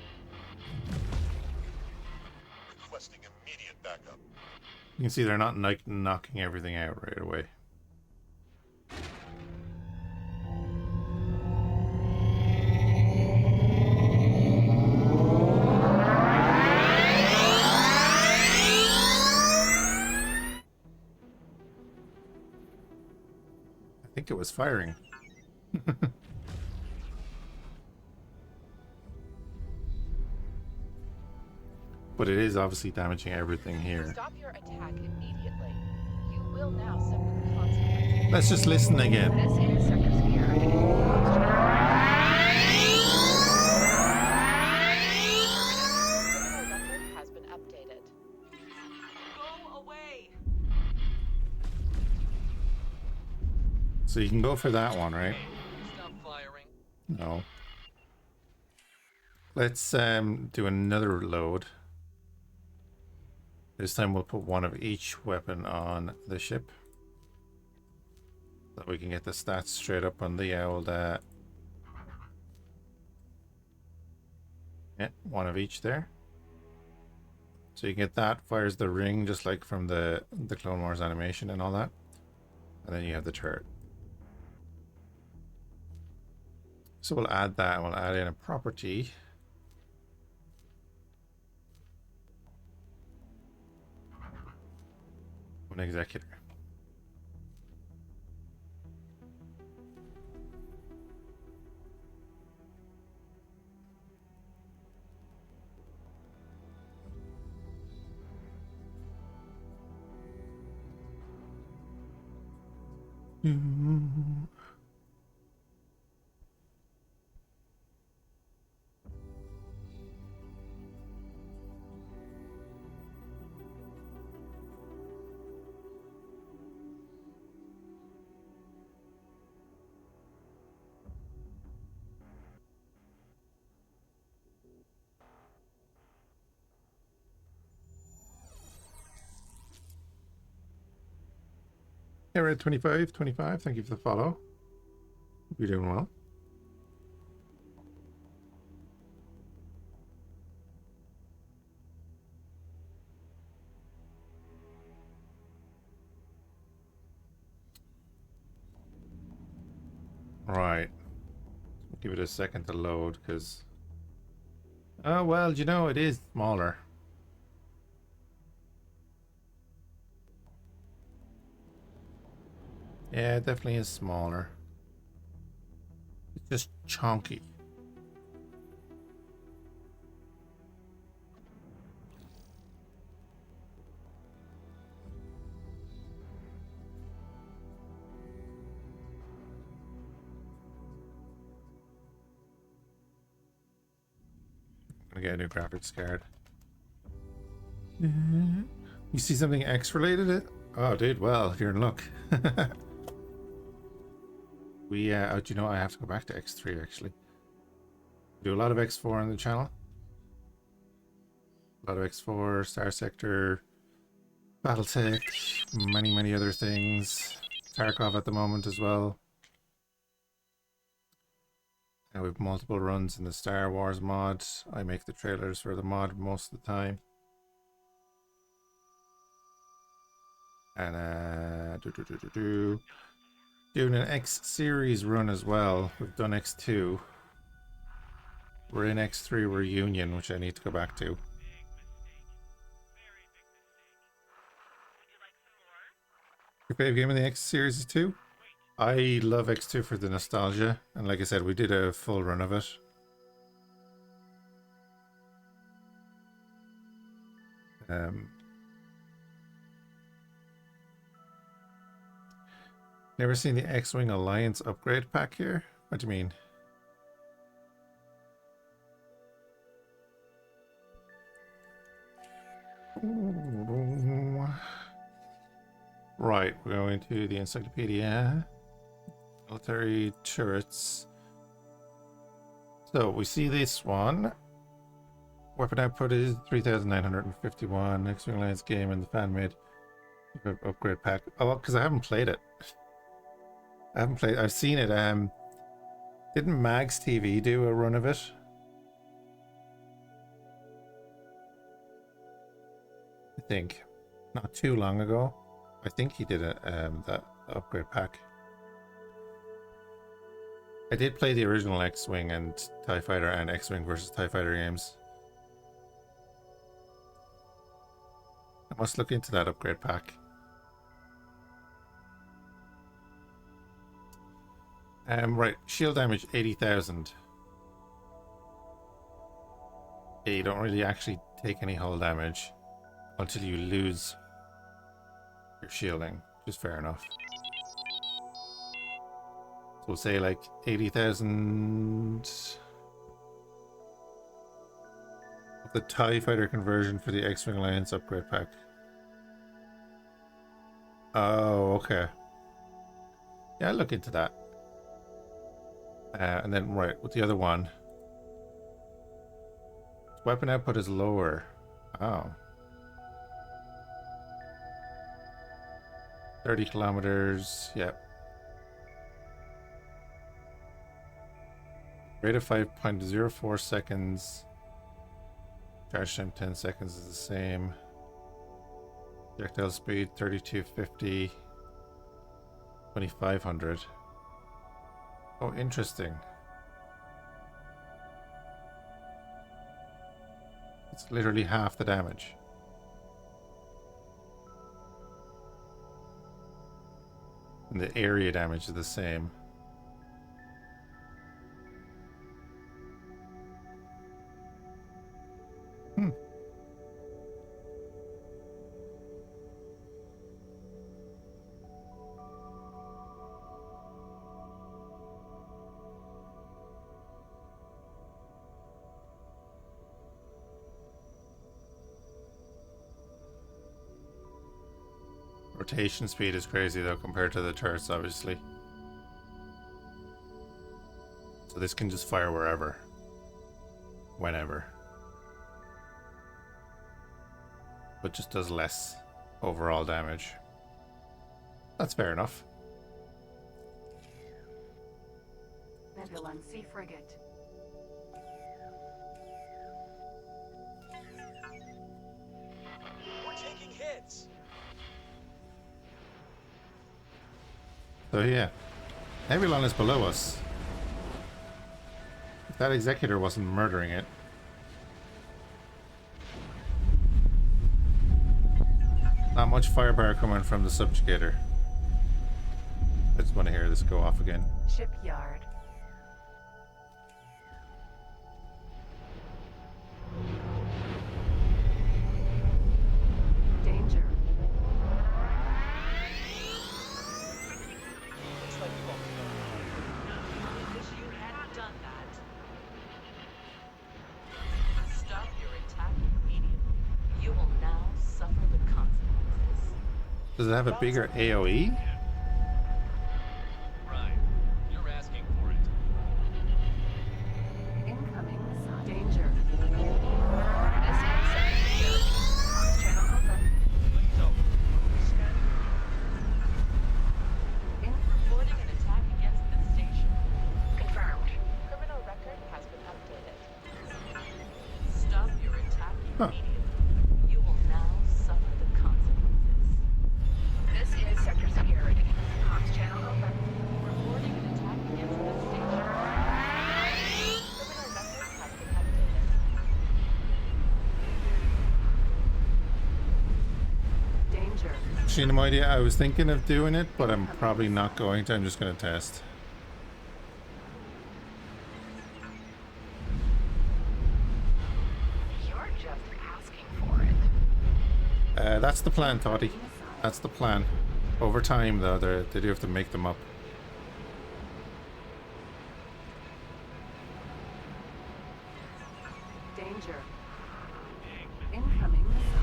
You can see they're not like knocking everything out right away. I think it was firing. But it is obviously damaging everything here. Stop your attack immediately. You will now suffer the consequences. Let's just listen again. This is Sector Security. Criminal record has been updated. Go away. So you can go for that one, right? Stop firing. No. Let's do another load. This time we'll put one of each weapon on the ship. So that we can get the stats straight up on the old... yeah, one of each there. So you get that, fires the ring just like from the Clone Wars animation and all that. And then you have the turret. So we'll add that and we'll add in a property. An executor. Yeah, Red 25, thank you for the follow. Hope you're doing well. Right. Give it a second to load, because... Oh, well, you know, it is smaller. Yeah, it definitely is smaller. It's just chunky. I'm gonna get a new graphics card. You see something X related? Oh, dude, well, you're in luck. We, oh, do you know, I have to go back to X3 actually. We do a lot of X4 on the channel. A lot of X4, Starsector, Battletech, many other things. Tarkov at the moment as well. And we have multiple runs in the Star Wars mod. I make the trailers for the mod most of the time. And doing an X series run as well. We've done X2. We're in X3 Reunion, which I need to go back to. Your favorite game in the X series is 2? I love X2 for the nostalgia, and like I said, we did a full run of it. Never seen the X-Wing Alliance upgrade pack here? What do you mean? Right, we're going to the Encyclopedia. Military turrets. So we see this one. Weapon output is 3,951. X-Wing Alliance game and the fan-made upgrade pack. Oh, well, because I haven't played it. I haven't played. I've seen it. Didn't Mags TV do a run of it? I think. not too long ago. I think he did that upgrade pack. I did play the original X-Wing and TIE Fighter and X-Wing versus TIE Fighter games. I must look into that upgrade pack. Right, shield damage 80,000. Yeah, you don't really actually take any hull damage until you lose your shielding, which is fair enough. So we'll say like 80,000 of the TIE Fighter conversion for the X-Wing Alliance upgrade pack. Oh, okay. Yeah, I'll look into that. And then, right, with the other one. Weapon output is lower. Oh. 30 kilometers, yep. Rate of 5.04 seconds. Charge time 10 seconds is the same. Projectile speed 3250. 2500. Oh, interesting. It's literally half the damage. And the area damage is the same. Rotation speed is crazy though compared to the turrets, obviously. So this can just fire wherever, whenever, but just does less overall damage. That's fair enough. Nebulon Sea Frigate. We're taking hits. So yeah, Nebulon is below us. If that Executor wasn't murdering it. Not much firepower coming from the Subjugator. I just want to hear this go off again. Shipyard. Danger. Looks like you won't be I wish you hadn't done that. Stop your attack immediately. You will now suffer the consequences. Does it have a bigger AoE? Right. You're asking for it. Incoming missile. Danger. This is Sector. Comms channel open. No. Reporting an attack against this station. Confirmed. Criminal record has been updated. Stop your attack Huh. immediately. You will now suffer the consequences. This is Sector Security. Comms channel open. Reporting an attack against this station. Criminal record has been updated. Danger. Actually, no idea. I was thinking of doing it, but I'm probably not going to. I'm just going to test. You're just asking for it. That's the plan, Toddy. That's the plan. Over time, though, they do have to make them up. Danger. Incoming missile.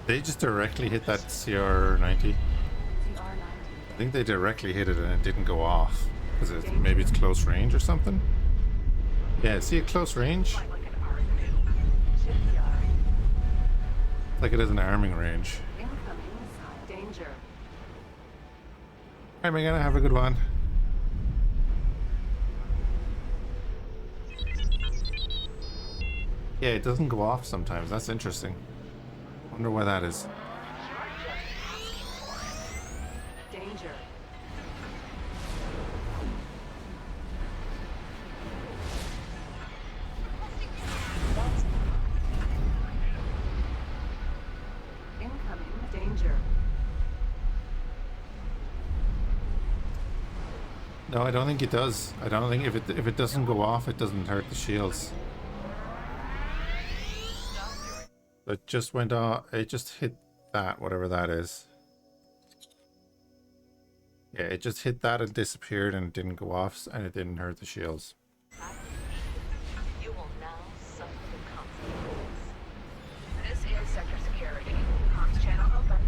They just directly hit that CR-90. CR-90. I think they directly hit it and it didn't go off. Because maybe it's close range or something? Yeah, see at close range? Like an arc. Shipyard. Like it has an arming range. Incoming missile. Danger. Alright, Megan, have a good one. Yeah, it doesn't go off sometimes. That's interesting. Wonder why that is. You're just asking for it. Danger. Incoming danger. No, I don't think it does. I don't think if it doesn't go off, it doesn't hurt the shields. It just went off. It just hit that, whatever that is. Yeah, it just hit that and disappeared, and it didn't go off, and it didn't hurt the shields. You will now suffer the consequences. This is sector security. Comms channel open.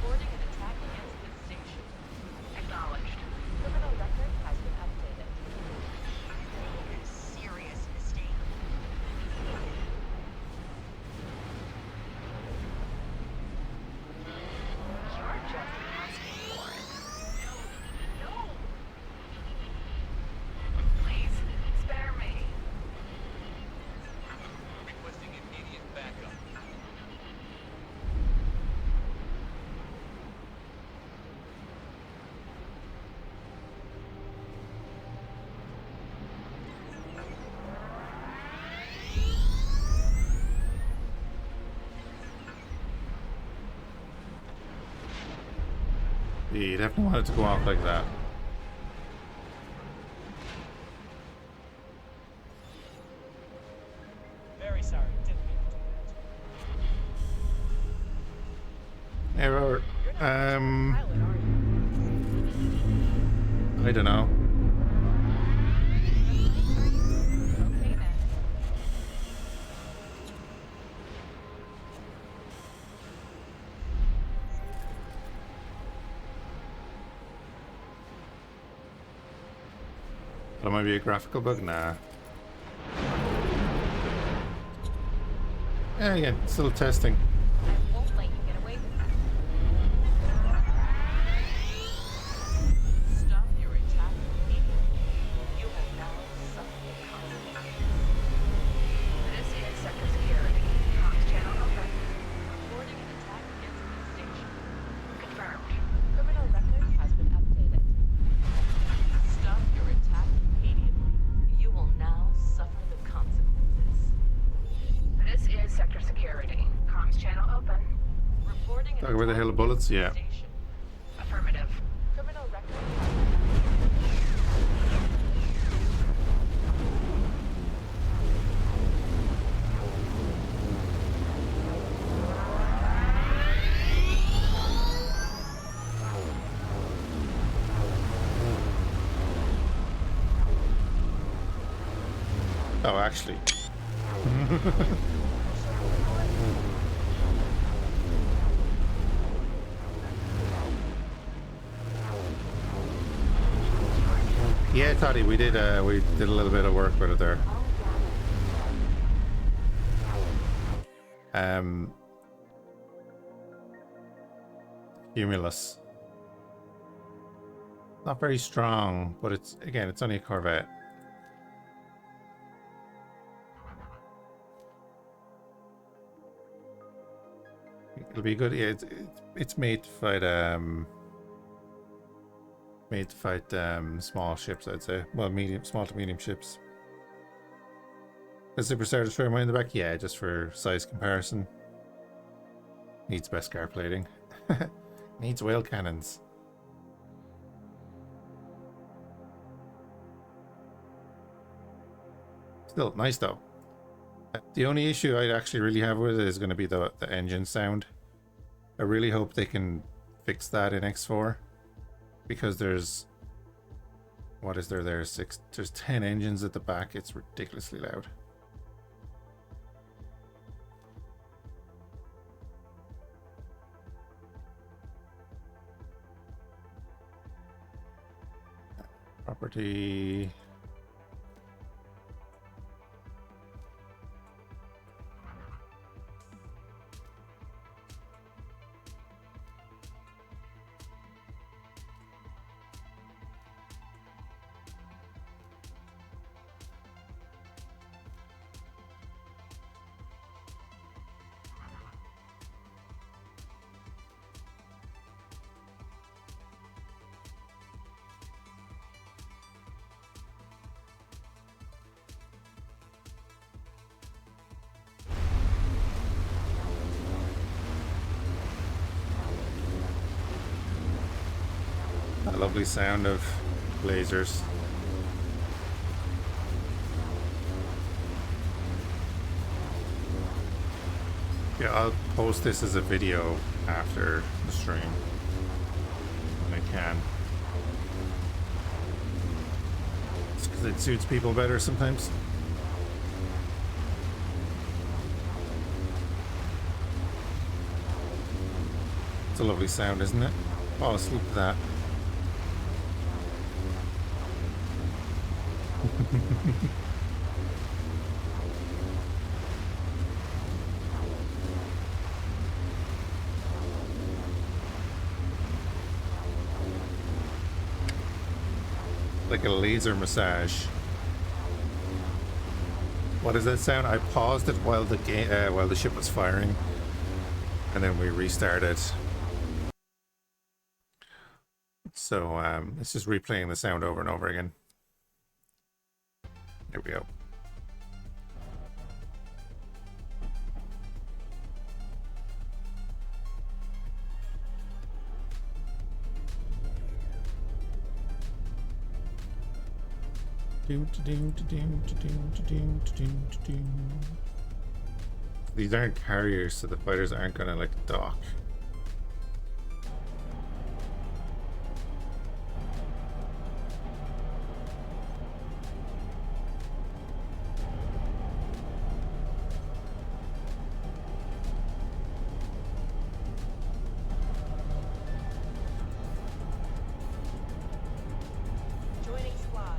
Reporting an attack against this station. Acknowledged. Criminal record has been updated. A serious mistake. You're just asking for it. No. Please, spare me. Requesting immediate backup. You definitely want it to go off like that. Very sorry, didn't mean to do that. Error. You're not much of a pilot, are you? I don't know. Okay then. That might be a graphical bug. Nah. Yeah, again, still testing. I won't let you get away with that. Stop your attack immediately. You will now suffer the consequences. This is sector security. Comms channel open. Reporting an attack against this station. Confirmed. Criminal record has been updated. Stop your attack immediately. You will now suffer the consequences. This is sector security. Comms channel open. Reporting an Talk about the attack hill of bullets? against Yeah. this station. Affirmative. Criminal record has been Oh, actually. Yeah, Toddy, we did a little bit of work with it there. Cumulus. Not very strong, but it's only a Corvette. It'll be good. Yeah, it's made to fight small ships, I'd say. Well, small to medium ships. A Super Star Destroyer mine in the back? Yeah, just for size comparison. Needs Beskar plating. Needs whale cannons. Still nice though. The only issue I'd actually really have with it is going to be the engine sound. I really hope they can fix that in X4, because there's, what is there? There's 10 engines at the back. It's ridiculously loud. Property. That lovely sound of lasers. Yeah, I'll post this as a video after the stream when I can. It's because it suits people better sometimes. It's a lovely sound, isn't it? Fall asleep to that. Like a laser massage. What does that sound? I paused it while the game, while the ship was firing, and then we restarted. So it's just replaying the sound over and over again. There we go. These aren't carriers, so the fighters aren't gonna like dock. Joining squad.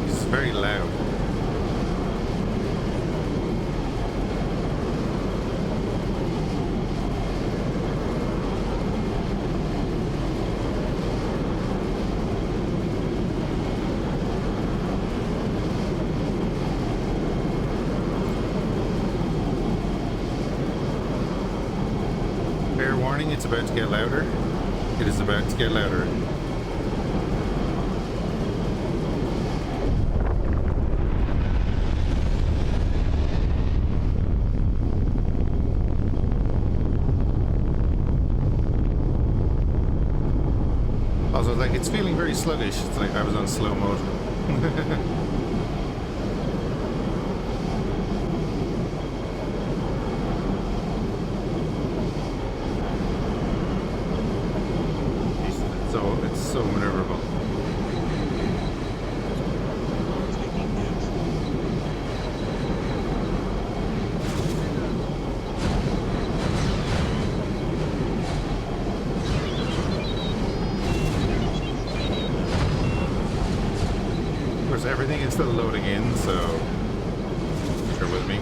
It's very loud. Fair warning, it's about to get louder. It is about to get louder. Also, like, it's feeling very sluggish. It's like I was on slow mode. It's so maneuverable. Of course, everything is still loading in, so bear with me.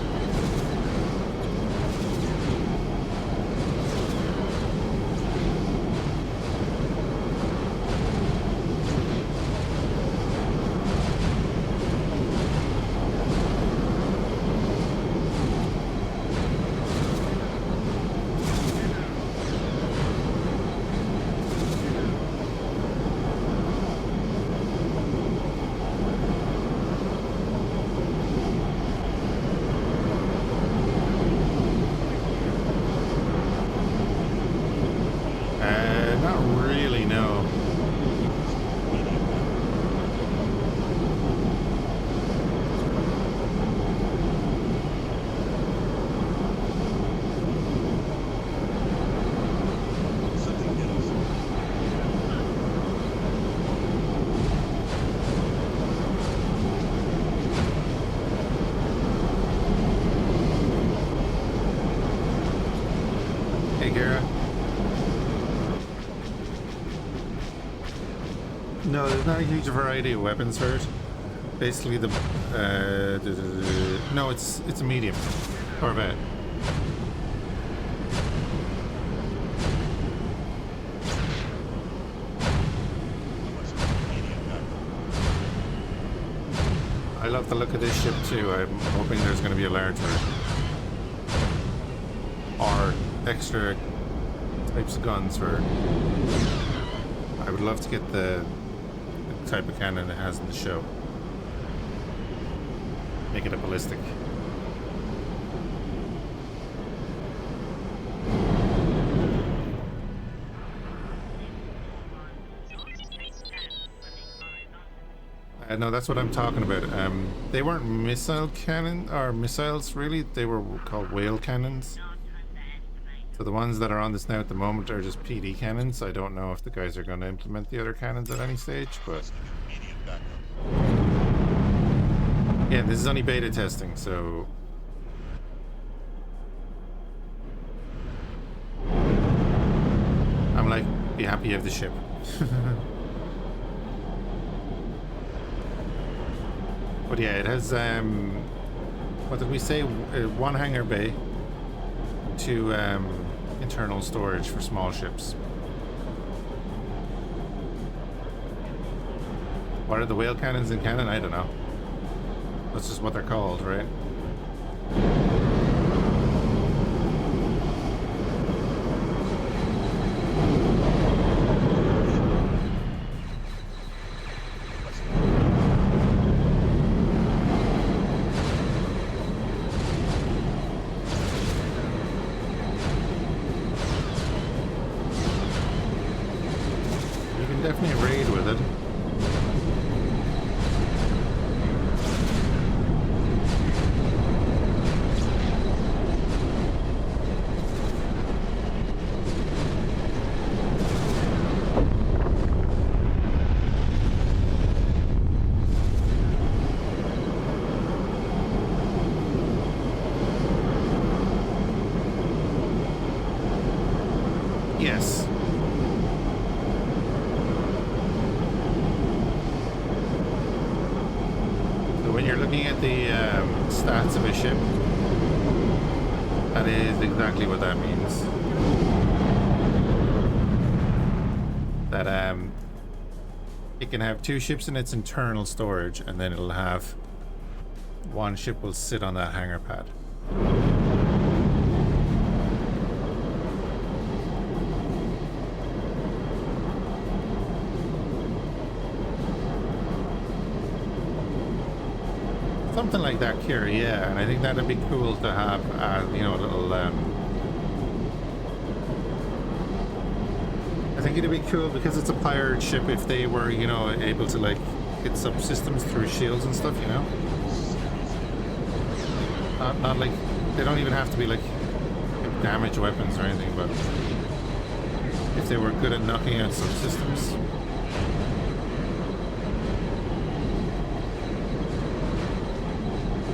Not really, no. Hey, Gara. No, there's not a huge variety of weapons for it. Basically, no, it's a medium Corvette. I love the look of this ship too. I'm hoping there's going to be a large version. Or extra types of guns for... I would love to get the type of cannon it has in the show. Make it a ballistic. No, that's what I'm talking about. They weren't missile cannon or missiles really. They were called whale cannons. So the ones that are on this now at the moment are just PD cannons. I don't know if the guys are going to implement the other cannons at any stage, but yeah, this is only beta testing, so I'm like, be happy you have the ship. But yeah, it has what did we say? One hangar bay, 2 internal storage for small ships. What are the whale cannons in canon? I don't know. That's just what they're called, right? Definitely raid with it. Yes. When you're looking at the stats of a ship, that is exactly what that means. That it can have 2 ships in its internal storage, and then it'll have 1 ship will sit on that hangar pad. Something like that, Kira, yeah, and I think that'd be cool to have, you know, a little, I think it'd be cool because it's a pirate ship if they were, you know, able to, like, hit subsystems through shields and stuff, you know? Not like, they don't even have to be, like, damage weapons or anything, but if they were good at knocking out subsystems.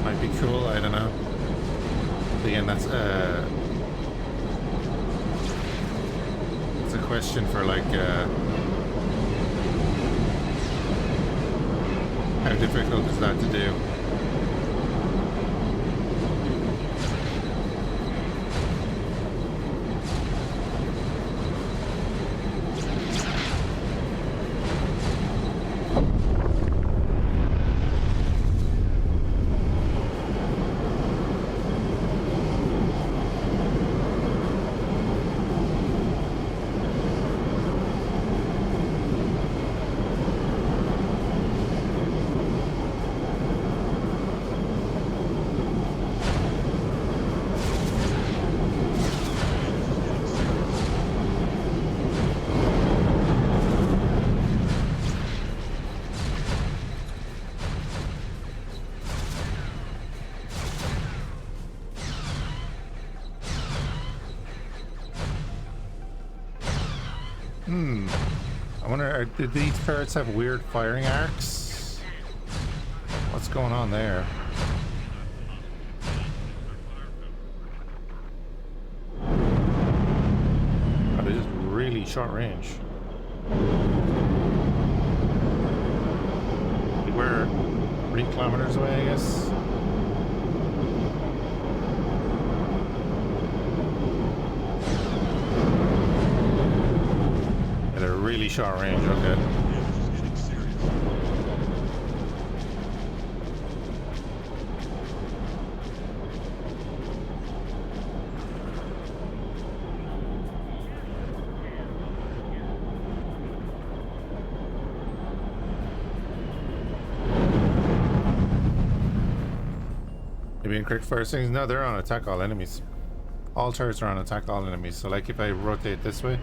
Might be cool, I don't know. But again, that's a question for like how difficult is that to do? I wonder, did these turrets have weird firing arcs? What's going on there? Oh, they're just really short range. We're 3 kilometers away, I guess. Really short range, okay. Maybe incorrect fire settings. No, they're on attack all enemies. All turrets are on attack all enemies. So like if I rotate this way.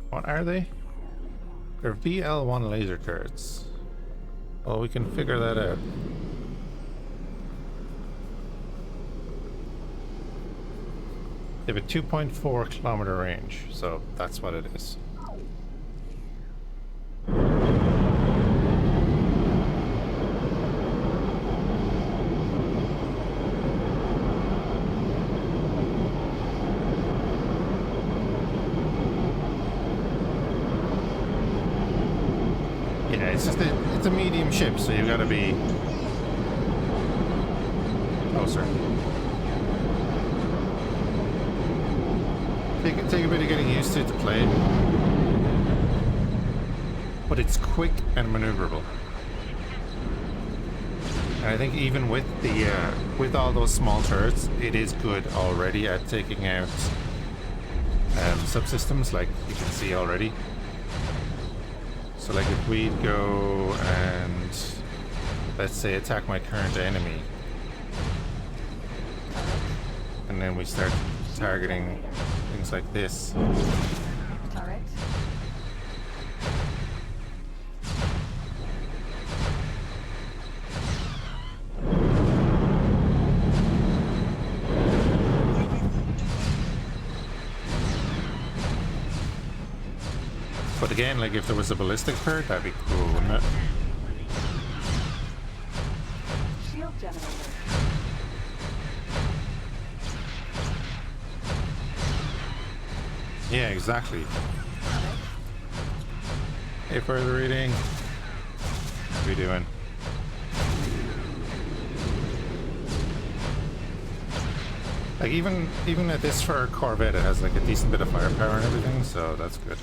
What are they? They're VL1 laser turrets. Well, we can figure that out. They have a 2.4 kilometer range, so that's what it is. Yeah, it's just it's a medium ship, so you've got to be closer. Take a bit of getting used to play it, but it's quick and maneuverable. And I think even with the with all those small turrets, it is good already at taking out subsystems, like you can see already. So like if we go and let's say attack my current enemy, and then we start targeting things like this. Turret. But again, like if there was a ballistic turret, that'd be cool, wouldn't it? Shield generator. Yeah, exactly. Hey, further reading. What are we doing? Like even at this for a Corvette, it has like a decent bit of firepower and everything, so that's good.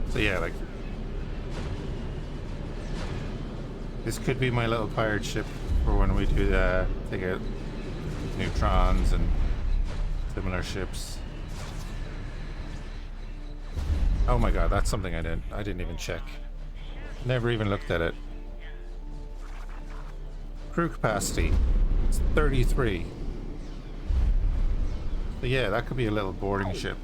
So yeah, like this could be my little pirate ship for when we do take out neutrons and similar ships. Oh my god, that's something I didn't even check. Never even looked at it. Crew capacity, it's 33. So yeah, that could be a little boarding ship.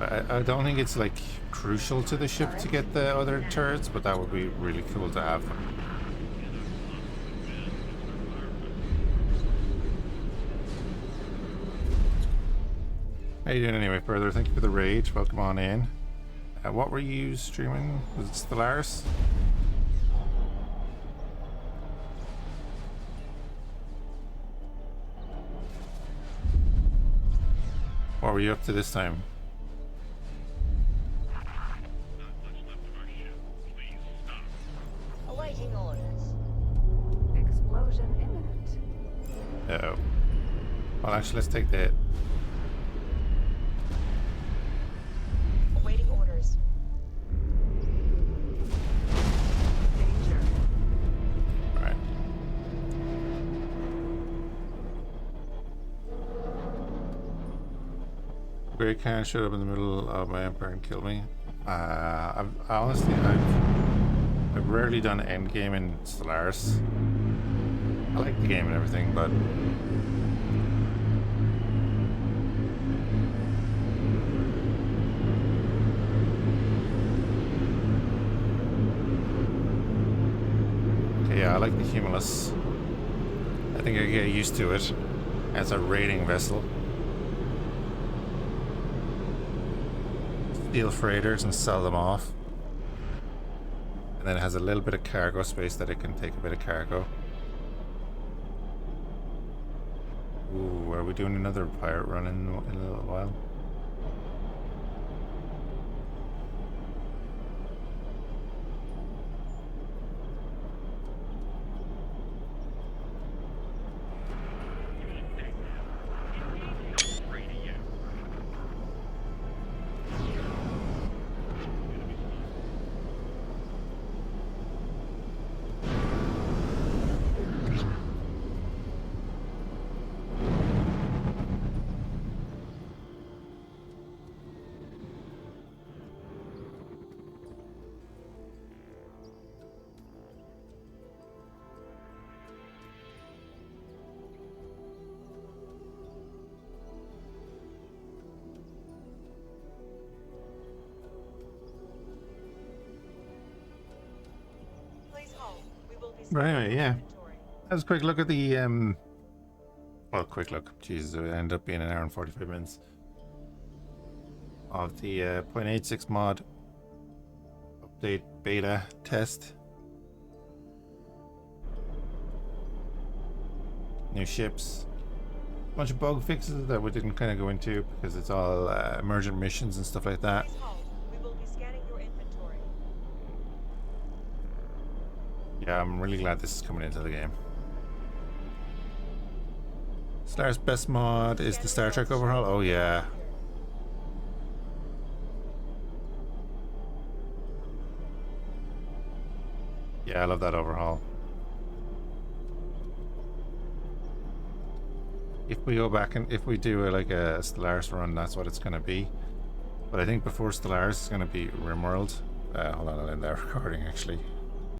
I don't think it's like crucial to the ship to get the other turrets, but that would be really cool to have them. How you doing anyway, further? Thank you for the raid. Welcome on in. What were you streaming? Was it Stellaris? What were you up to this time? Awaiting orders. Explosion imminent. Uh-oh. Well, actually, let's take that. Awaiting orders. Danger. Alright. Great can showed up in the middle of my empire and killed me. I've rarely done endgame in Stellaris. I like the game and everything, but okay, yeah, I like the Cumulus. I think I get used to it as a raiding vessel. Steal freighters and sell them off. And then it has a little bit of cargo space that it can take a bit of cargo. Ooh, are we doing another pirate run in a little while? But anyway, yeah. Inventory. That was a quick look at the well, quick look. Jesus, it ended up being an hour and 45 minutes of the 0.86 mod update beta test. New ships, bunch of bug fixes that we didn't kind of go into because it's all emergent missions and stuff like that. Please hold. We will be scanning your inventory. Yeah, I'm really glad this is coming into the game. Star's best mod is the Star Trek overhaul. Oh yeah. Yeah, I love that overhaul. If we go back and if we do like a Stellaris run, that's what it's going to be. But I think before Stellaris, it's going to be RimWorld. Hold on, I'll end that recording actually.